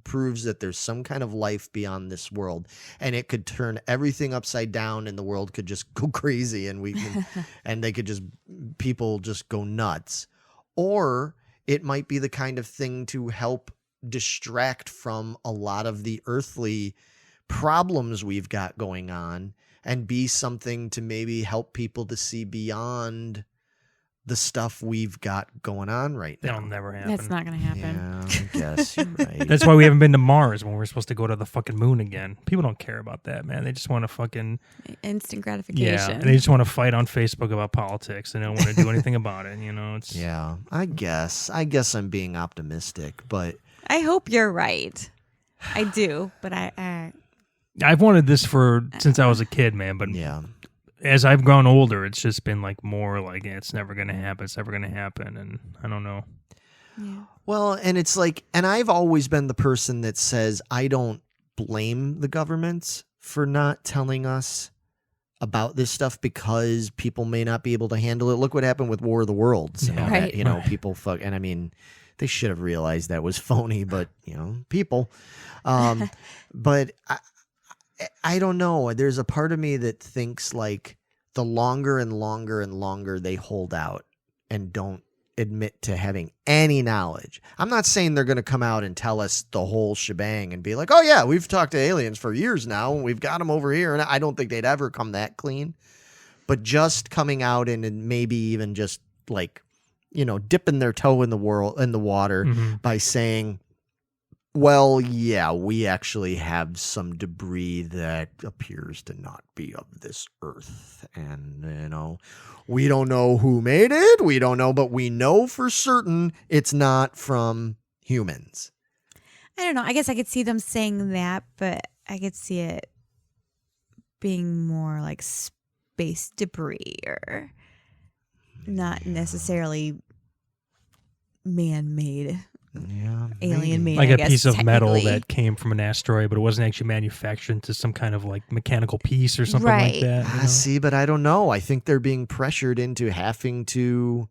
proves that there's some kind of life beyond this world, and it could turn everything upside down, and the world could just go crazy, and and they could just, people just go nuts. Or it might be the kind of thing to help distract from a lot of the earthly problems we've got going on, and be something to maybe help people to see beyond the stuff we've got going on right now. That'll never happen. That's not going to happen. Yeah, I guess you're right. That's why we haven't been to Mars when we're supposed to go to the fucking moon again. People don't care about that, man. They just want to fucking... Instant gratification. Yeah, and they just want to fight on Facebook about politics. They don't want to do anything about it, you know? It's... Yeah, I guess I'm being optimistic, but... I hope you're right. I do, but I've wanted this since I was a kid, man, but yeah, as I've grown older, it's just been like more like, it's never going to happen. It's never going to happen. And I don't know. Yeah. Well, and it's like, and I've always been the person that says I don't blame the governments for not telling us about this stuff because people may not be able to handle it. Look what happened with War of the Worlds and all Right. that. You know, people fuck, and I mean, they should have realized that was phony, but you know, people. But I don't know. There's a part of me that thinks like the longer and longer and longer they hold out and don't admit to having any knowledge. I'm not saying they're going to come out and tell us the whole shebang and be like, oh yeah, we've talked to aliens for years now and we've got them over here. And I don't think they'd ever come that clean. But just coming out and maybe even just like, you know, dipping their toe in the water Mm-hmm. by saying, well, yeah, we actually have some debris that appears to not be of this earth. And, you know, we don't know who made it. We don't know, but we know for certain it's not from humans. I don't know. I guess I could see them saying that, but I could see it being more like space debris or not necessarily man-made. Yeah, Alien made, Like I a guess, piece of metal technically. that came from an asteroid, but it wasn't actually manufactured into some kind of like mechanical piece or something Right. like that. you know? See, but I don't know. I think they're being pressured into having to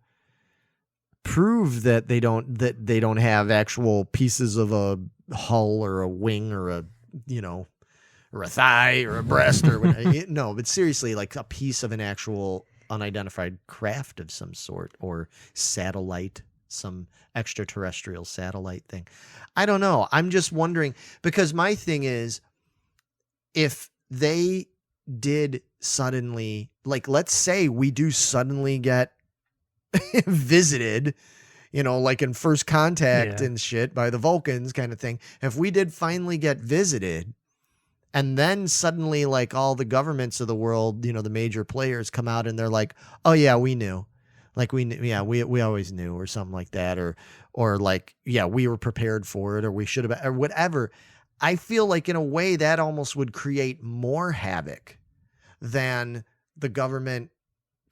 prove that they don't have actual pieces of a hull or a wing or a, you know, or a thigh or a breast or whatever. No, but seriously, like a piece of an actual unidentified craft of some sort, or satellite, some extraterrestrial satellite thing. I don't know. I'm just wondering, because my thing is, if they did suddenly, like, let's say we do suddenly get visited, you know, like in First Contact and shit by the Vulcans kind of thing. If we did finally get visited, and then suddenly, like, all the governments of the world, you know, the major players come out and they're like, oh yeah, we knew. Like we always knew, or something like that, or like, yeah, we were prepared for it, or we should have, or whatever. I feel like in a way that almost would create more havoc than the government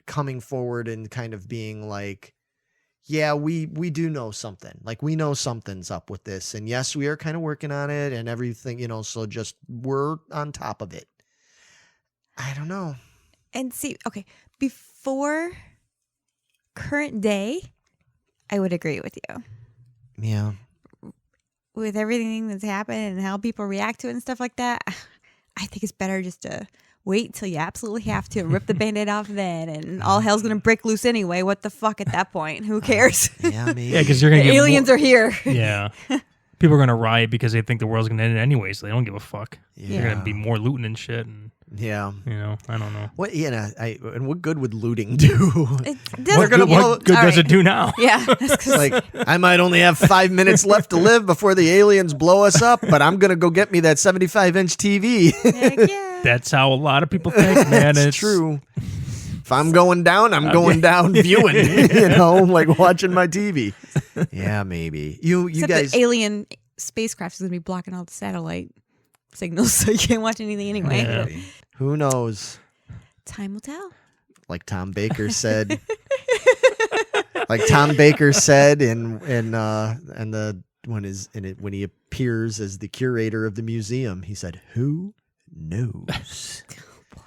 coming forward and kind of being like, yeah, we do know something. Like, we know something's up with this, and yes, we are kind of working on it and everything, you know, so just we're on top of it. I don't know. And see, okay, before current day, I would agree with you. Yeah. With everything that's happened and how people react to it and stuff like that, I think it's better just to wait till you absolutely have to, rip the Band-Aid off then, and all hell's going to break loose anyway. What the fuck at that point? Who cares? Yeah, maybe. Yeah, because you're going to get aliens are here. Yeah. People are going to riot because they think the world's going to end anyway, so they don't give a fuck. Yeah. They're going to be more looting and shit. And, yeah. you know, I don't know. What, you know, and what good would looting do? What good does it do now? Yeah. Like, I might only have 5 minutes left to live before the aliens blow us up, but I'm going to go get me that 75-inch TV. Heck yeah. That's how a lot of people think, man. It's true. If I'm going down, I'm going down viewing, you know, like watching my TV. Yeah, maybe. You Except guys. the alien spacecraft is going to be blocking all the satellite signals, so you can't watch anything anyway. Yeah. Who knows? Time will tell. Like Tom Baker said. Like Tom Baker said when he appears as the curator of the museum, he said, "Who knows?" Oh boy.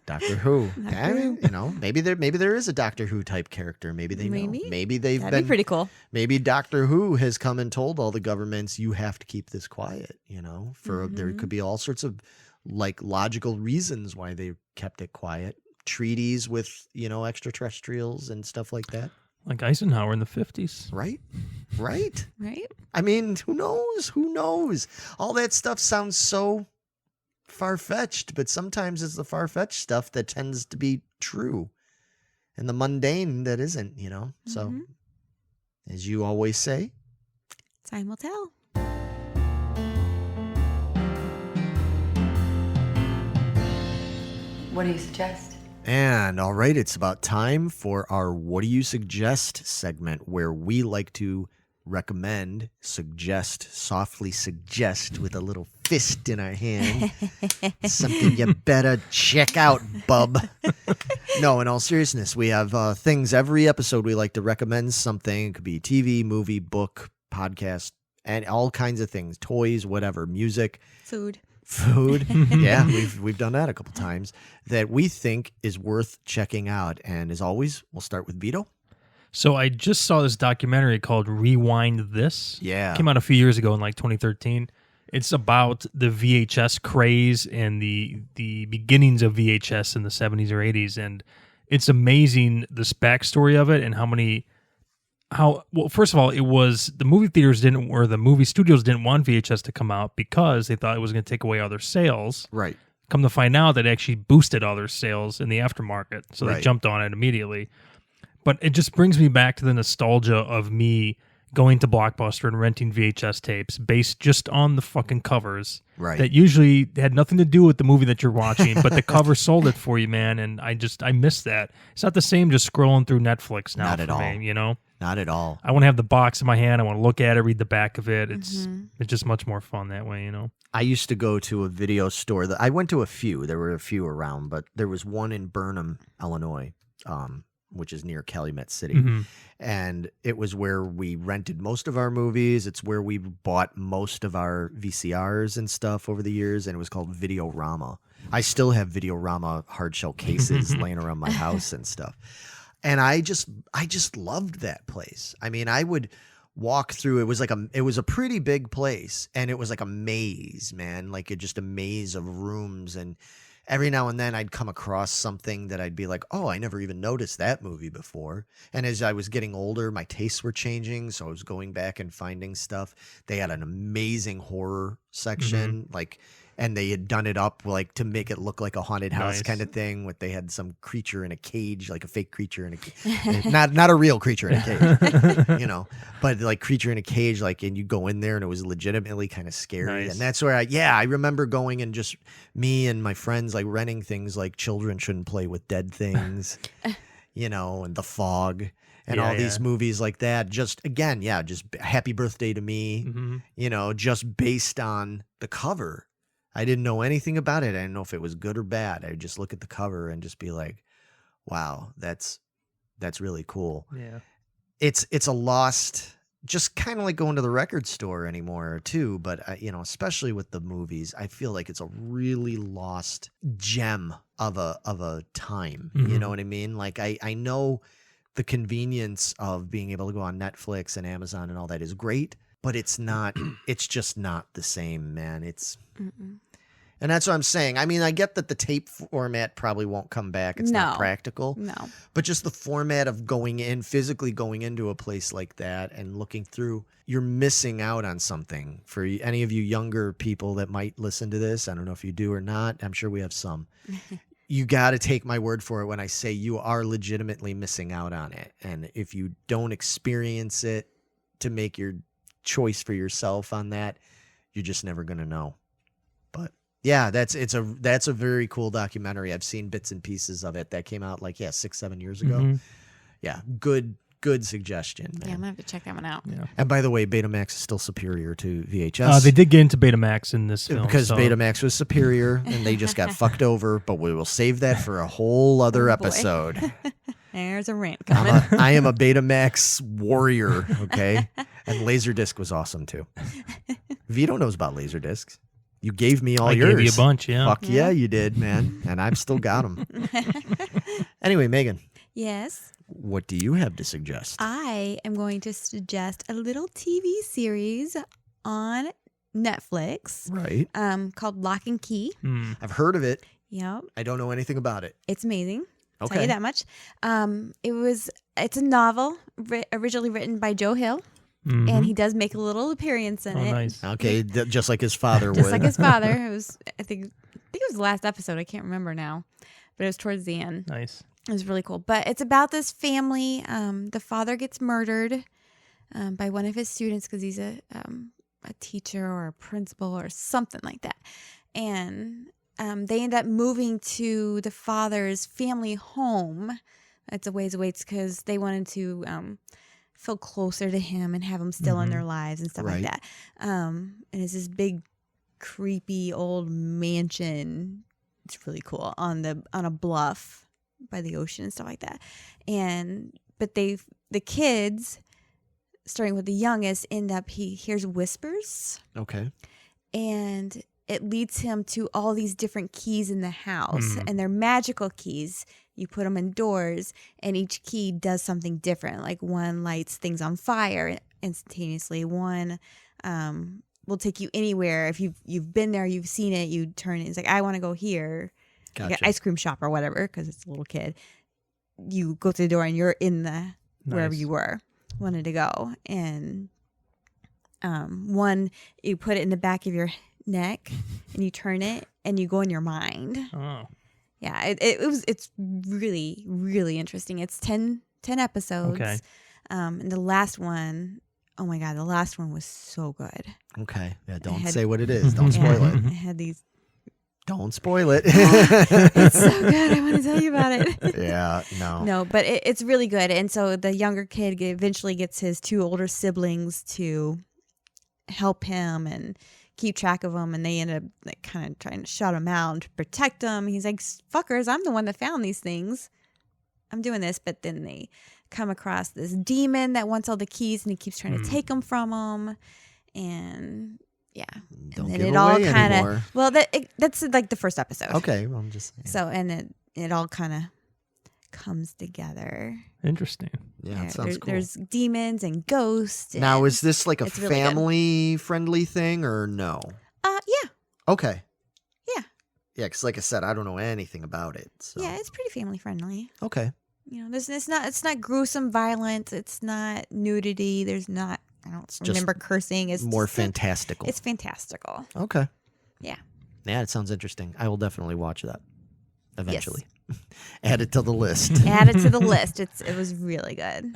Doctor Who. You know, maybe there is a Doctor Who type character. Maybe they know. Maybe they've That'd be pretty cool. Maybe Doctor Who has come and told all the governments, you have to keep this quiet, you know, there could be all sorts of like logical reasons why they kept it quiet. Treaties with, you know, extraterrestrials and stuff like that. Like Eisenhower in the 50s. Right? Right? I mean, who knows? All that stuff sounds so far-fetched, but sometimes it's the far-fetched stuff that tends to be true, and the mundane that isn't, you know. So, as you always say, time will tell. What do you suggest? And all right, it's about time for our What Do You Suggest segment, where we like to recommend, softly suggest with a little fist in our hand, something you better check out, bub. No, in all seriousness, we have things every episode we like to recommend something. It could be TV, movie, book, podcast, and all kinds of things, toys, whatever, music. Food. Yeah, we've done that a couple times that we think is worth checking out. And as always, we'll start with Vito. So I just saw this documentary called Rewind This. Yeah. It came out a few years ago in like 2013. It's about the VHS craze and the beginnings of VHS in the 70s or 80s. And it's amazing, this backstory of it and well, first of all, it was the movie theaters the movie studios didn't want VHS to come out because they thought it was going to take away all their sales. Right. Come to find out that it actually boosted all their sales in the aftermarket. So Right. they jumped on it immediately. But it just brings me back to the nostalgia of me going to Blockbuster and renting VHS tapes based just on the fucking covers. Right. That usually had nothing to do with the movie that you're watching, but the cover sold it for you, man. And I miss that. It's not the same just scrolling through Netflix now. Not at all. Me, you know? Not at all. I want to have the box in my hand. I want to look at it, read the back of it. It's just much more fun that way, you know? I used to go to a video store that I went to a few. There were a few around, but there was one in Burnham, Illinois, which is near Calumet City. Mm-hmm. And it was where we rented most of our movies. It's where we bought most of our VCRs and stuff over the years. And it was called Videorama. I still have Videorama hard shell cases laying around my house and stuff. And I just loved that place. I mean, I would walk through. It was a pretty big place, and it was like a maze, man, like just a maze of rooms. And every now and then I'd come across something that I'd be like, oh, I never even noticed that movie before. And as I was getting older, my tastes were changing. So I was going back and finding stuff. They had an amazing horror section, and they had done it up like to make it look like a haunted house kind of thing. With they had some creature in a cage, like a fake creature in a cage, not a real creature in a cage, but like creature in a cage, like, and you go in there and it was legitimately kind of scary. And that's where I remember going and just me and my friends like renting things like Children Shouldn't Play with Dead Things, and The Fog. And all these movies like that, just Happy Birthday to Me, just based on the cover. I didn't know anything about it. I didn't know if it was good or bad. I would just look at the cover and just be like, wow, that's really cool. Yeah. It's a lost, just kind of like going to the record store anymore too. But, especially with the movies, I feel like it's a really lost gem of a time. You know what I mean? Like I know the convenience of being able to go on Netflix and Amazon and all that is great, but it's just not the same, man. And that's what I'm saying. I mean, I get that the tape format probably won't come back. It's not practical. No. But just the format of physically going into a place like that and looking through, you're missing out on something. For any of you younger people that might listen to this, I don't know if you do or not. I'm sure we have some. You got to take my word for it when I say you are legitimately missing out on it. And if you don't experience it to make your choice for yourself on that, you're just never going to know. But yeah, that's a very cool documentary. I've seen bits and pieces of it that came out 6-7 years ago. Yeah, good suggestion, man. Yeah, I'm gonna have to check that one out. Yeah. And by the way, Betamax is still superior to VHS. They did get into Betamax in this film because Betamax was superior and they just got fucked over. But we will save that for a whole other episode. There's a rant coming. I am a Betamax warrior, okay? And Laserdisc was awesome too. Vito knows about Laserdiscs. You gave me all yours. I gave you a bunch, yeah. Fuck yeah, you did, man. And I've still got them. Anyway, Megan. Yes. What do you have to suggest? I am going to suggest a little TV series on Netflix. Right. Called Lock and Key. I've heard of it. Yep. I don't know anything about it. It's amazing. Okay. Tell you that much. It's a novel originally written by Joe Hill. And he does make a little appearance in it. Nice. Okay, just like his father would. Just like his father. It was, I think it was the last episode. I can't remember now, but it was towards the end. Nice. It was really cool. But it's about this family. The father gets murdered by one of his students because he's a teacher or a principal or something like that. And they end up moving to the father's family home. It's a ways away because they wanted to feel closer to him and have him still in their lives and stuff like that. And it's this big, creepy old mansion. It's really cool on a bluff by the ocean and stuff like that. But the kids, starting with the youngest, he hears whispers. Okay. And it leads him to all these different keys in the house, and they're magical keys. You put them in doors, and each key does something different. Like one lights things on fire instantaneously. One will take you anywhere. If you've been there, you've seen it, you turn it. It's like, I want to go here. Gotcha. Like an ice cream shop or whatever, because it's a little kid. You go to the door, and you're in the wherever you wanted to go. And one, you put it in the back of your neck, and you turn it, and you go in your mind. Oh. Yeah, it's really, really interesting. It's 10 episodes. Okay. And the last one, oh my God, the last one was so good. Okay. Yeah, don't say what it is. Don't spoil it. I had these. Don't spoil it. It's so good. I want to tell you about it. Yeah, no. No, but it's really good. And so the younger kid eventually gets his two older siblings to help him and keep track of him, and they end up kind of trying to shut him out and to protect him. He's like, fuckers, I'm the one that found these things. I'm doing this. But then they come across this demon that wants all the keys, and he keeps trying to take them from them. And yeah, Don't and give it all away kind anymore. of, well, that's like the first episode. Okay, well, I'm just saying. So, and it all kind of comes together. Interesting. Yeah, it sounds cool. There's demons and ghosts. Now, and is this like a it's really good. family-friendly thing or no? Yeah. Okay. Yeah. Yeah, because like I said, I don't know anything about it. So. Yeah, it's pretty family friendly. Okay. You know, it's not gruesome violence. It's not nudity. There's not. I don't remember cursing. It's more just fantastical. It's fantastical. Okay. Yeah. Yeah, it sounds interesting. I will definitely watch that eventually. Yes. Add it to the list. Add it to the list. It was really good.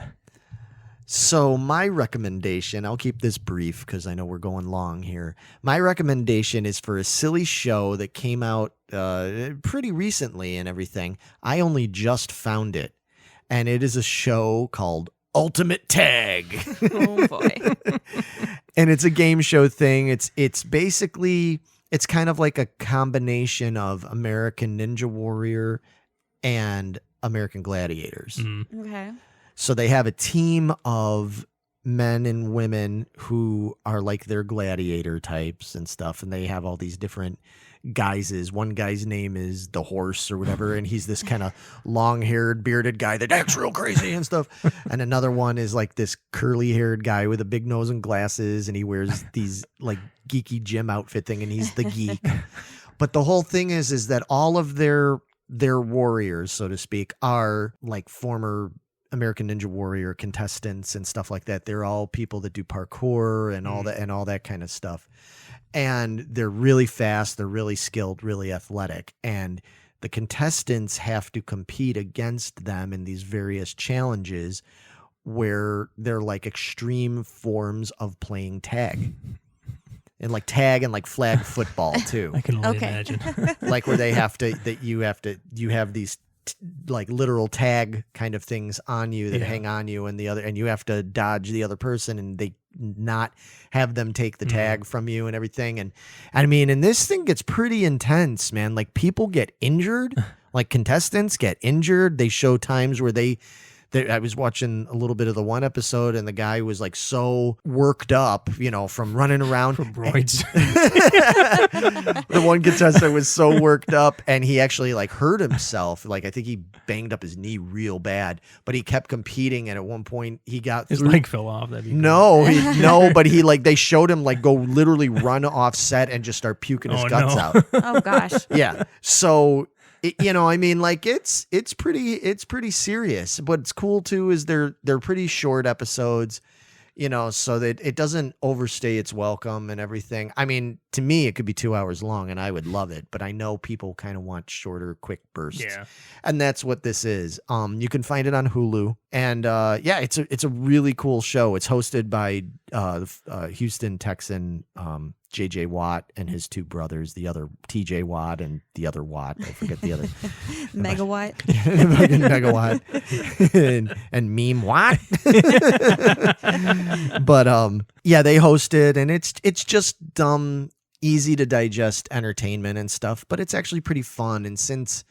So my recommendation, I'll keep this brief because I know we're going long here. My recommendation is for a silly show that came out pretty recently and everything. I only just found it. And it is a show called Ultimate Tag. Oh, boy. And it's a game show thing. It's basically, it's kind of like a combination of American Ninja Warrior and American Gladiators. Okay. So they have a team of men and women who are like their gladiator types and stuff. And they have all these different guises. One guy's name is the Horse or whatever. And he's this kind of long-haired, bearded guy that acts real crazy and stuff. And another one is like this curly-haired guy with a big nose and glasses. And he wears these like geeky gym outfit thing. And he's the geek. But the whole thing is that all of their warriors, so to speak, are like former American Ninja Warrior contestants and stuff like that. They're all people that do parkour and all that kind of stuff. And they're really fast, they're really skilled, really athletic. And the contestants have to compete against them in these various challenges where they're like extreme forms of playing tag. And like tag and like flag football too. I can only imagine. Like where they have to, you have these like literal tag kind of things on you that hang on you and you have to dodge the other person and they not have them take the tag from you and everything. And I mean, and this thing gets pretty intense, man. Like people get injured, like contestants get injured. They show times where I was watching a little bit of the one episode and the guy was like so worked up, from running around. From roids. The one contestant was so worked up and he actually like hurt himself. Like I think he banged up his knee real bad, but he kept competing. And at one point he got his leg fell off. That'd be cool. No, but he like, they showed him like go literally run off set and just start puking his guts out. Oh gosh. Yeah. So, I mean, like it's pretty serious, but it's cool too, is they're pretty short episodes, so that it doesn't overstay its welcome and everything. I mean, to me, it could be 2 hours long and I would love it, but I know people kind of want shorter, quick bursts. Yeah. And that's what this is. You can find it on Hulu and, it's a really cool show. It's hosted by, Houston Texan, JJ Watt and his two brothers, the other TJ Watt and the other Watt. I forget the other. Megawatt. Megawatt. and Meme Watt. But they host it and it's just easy to digest entertainment and stuff, but it's actually pretty fun. And since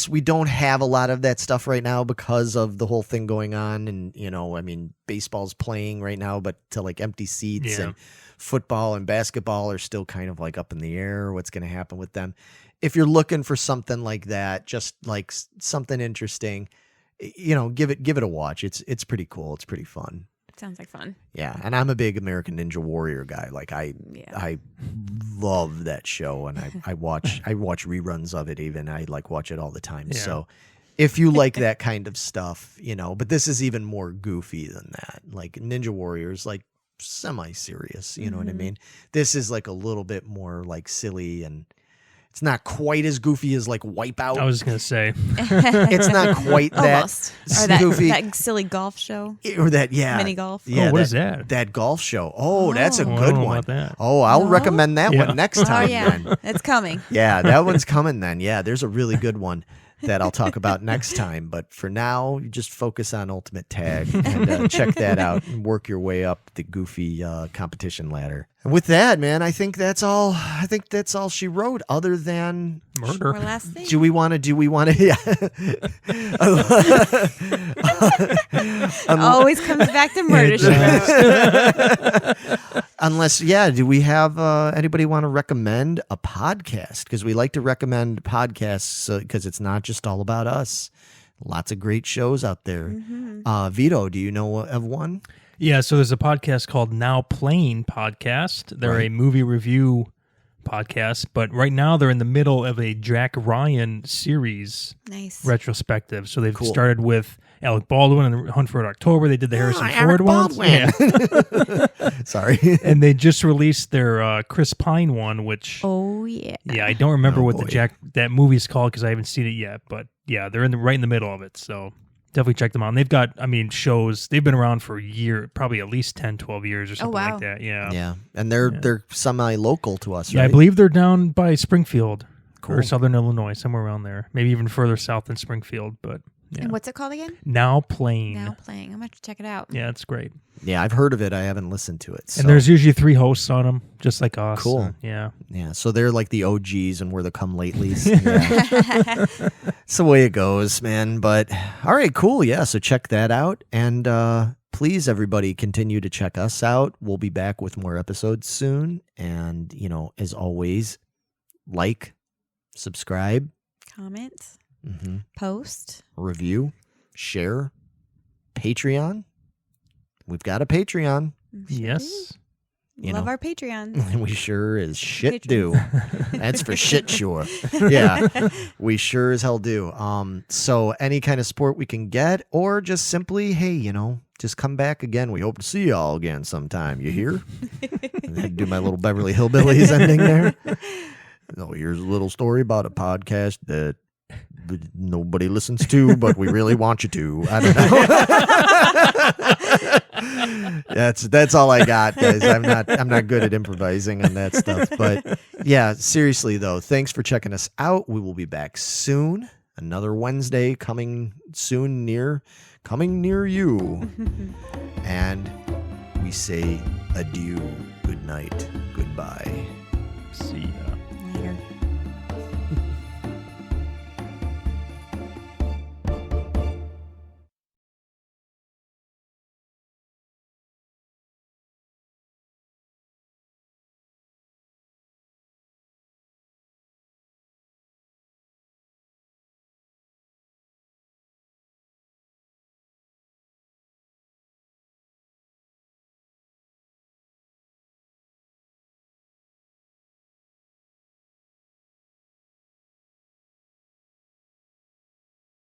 we don't have a lot of that stuff right now because of the whole thing going on and, I mean, baseball's playing right now, but to like empty seats and football and basketball are still kind of like up in the air, what's going to happen with them. If you're looking for something like that, just like something interesting, give it a watch. It's pretty cool. It's pretty fun. Sounds like fun. Yeah, and I'm a big American Ninja Warrior guy. Like I love that show, and I watch reruns of it. Even I like watch it all the time. Yeah. So if you like that kind of stuff, but this is even more goofy than that. Like Ninja Warriors, like semi-serious. You know what I mean? This is like a little bit more like silly and. It's not quite as goofy as like Wipeout. I was going to say. It's not quite that goofy. Or that silly golf show. Or that, mini golf. Yeah, what is that? That golf show. Oh, that's a good one. About that. Oh, I'll recommend that one next time. Oh, yeah. Then. It's coming. Yeah, that one's coming then. Yeah, there's a really good one that I'll talk about next time. But for now, you just focus on Ultimate Tag and check that out and work your way up the goofy competition ladder. And with that, man, I think that's all she wrote other than murder. Or last thing. Do we want to yeah. Always comes back to murder, she wrote. Unless, do we have anybody want to recommend a podcast? Because we like to recommend podcasts because it's not just all about us. Lots of great shows out there. Mm-hmm. Vito, do you know of one? Yeah, so there's a podcast called Now Playing Podcast. They're Right. a movie review podcast, but right now they're in the middle of a Jack Ryan series Nice. retrospective. So they've Cool. started with Alec Baldwin and the Hunt for Red October. They did the Harrison Ford Alec ones. Baldwin. Yeah. Sorry. And they just released their Chris Pine one, which Oh yeah. yeah, I don't remember Oh, what boy. that movie's called because I haven't seen it yet. But yeah, they're right in the middle of it. So definitely check them out. And they've got, shows. They've been around for a year, probably at least 10, 12 years or something wow. like that. Yeah. Yeah, and they're semi-local to us, Yeah, right? I believe they're down by Springfield or Cool. Southern Illinois, somewhere around there. Maybe even further south than Springfield. But yeah. And what's it called again? Now Playing. Now Playing. I'm gonna have to check it out. Yeah, it's great. Yeah, I've heard of it. I haven't listened to it. So. And there's usually 3 hosts on them, just like us. Cool. Yeah. Yeah, so they're like the OGs and we're the come-latelys. Yeah. It's the way it goes, man. But all right, cool. Yeah, so check that out. And please, everybody, continue to check us out. We'll be back with more episodes soon. And, as always, like, subscribe, Comment. mm-hmm, Post. review, share, Patreon. We've got a Patreon. Yes. You Love know. our Patreons. We sure as shit Patrons. do. That's for shit sure. Yeah, we sure as hell do. So any kind of support we can get, or just simply, hey, just come back again. We hope to see y'all again sometime. You hear? And then do my little Beverly Hillbillies ending there. Oh, here's a little story about a podcast that nobody listens to, but we really want you to. I don't know. That's all I got, guys. I'm not good at improvising on that stuff. But yeah, seriously though, thanks for checking us out. We will be back soon. Another Wednesday coming near you. And we say adieu, good night, goodbye.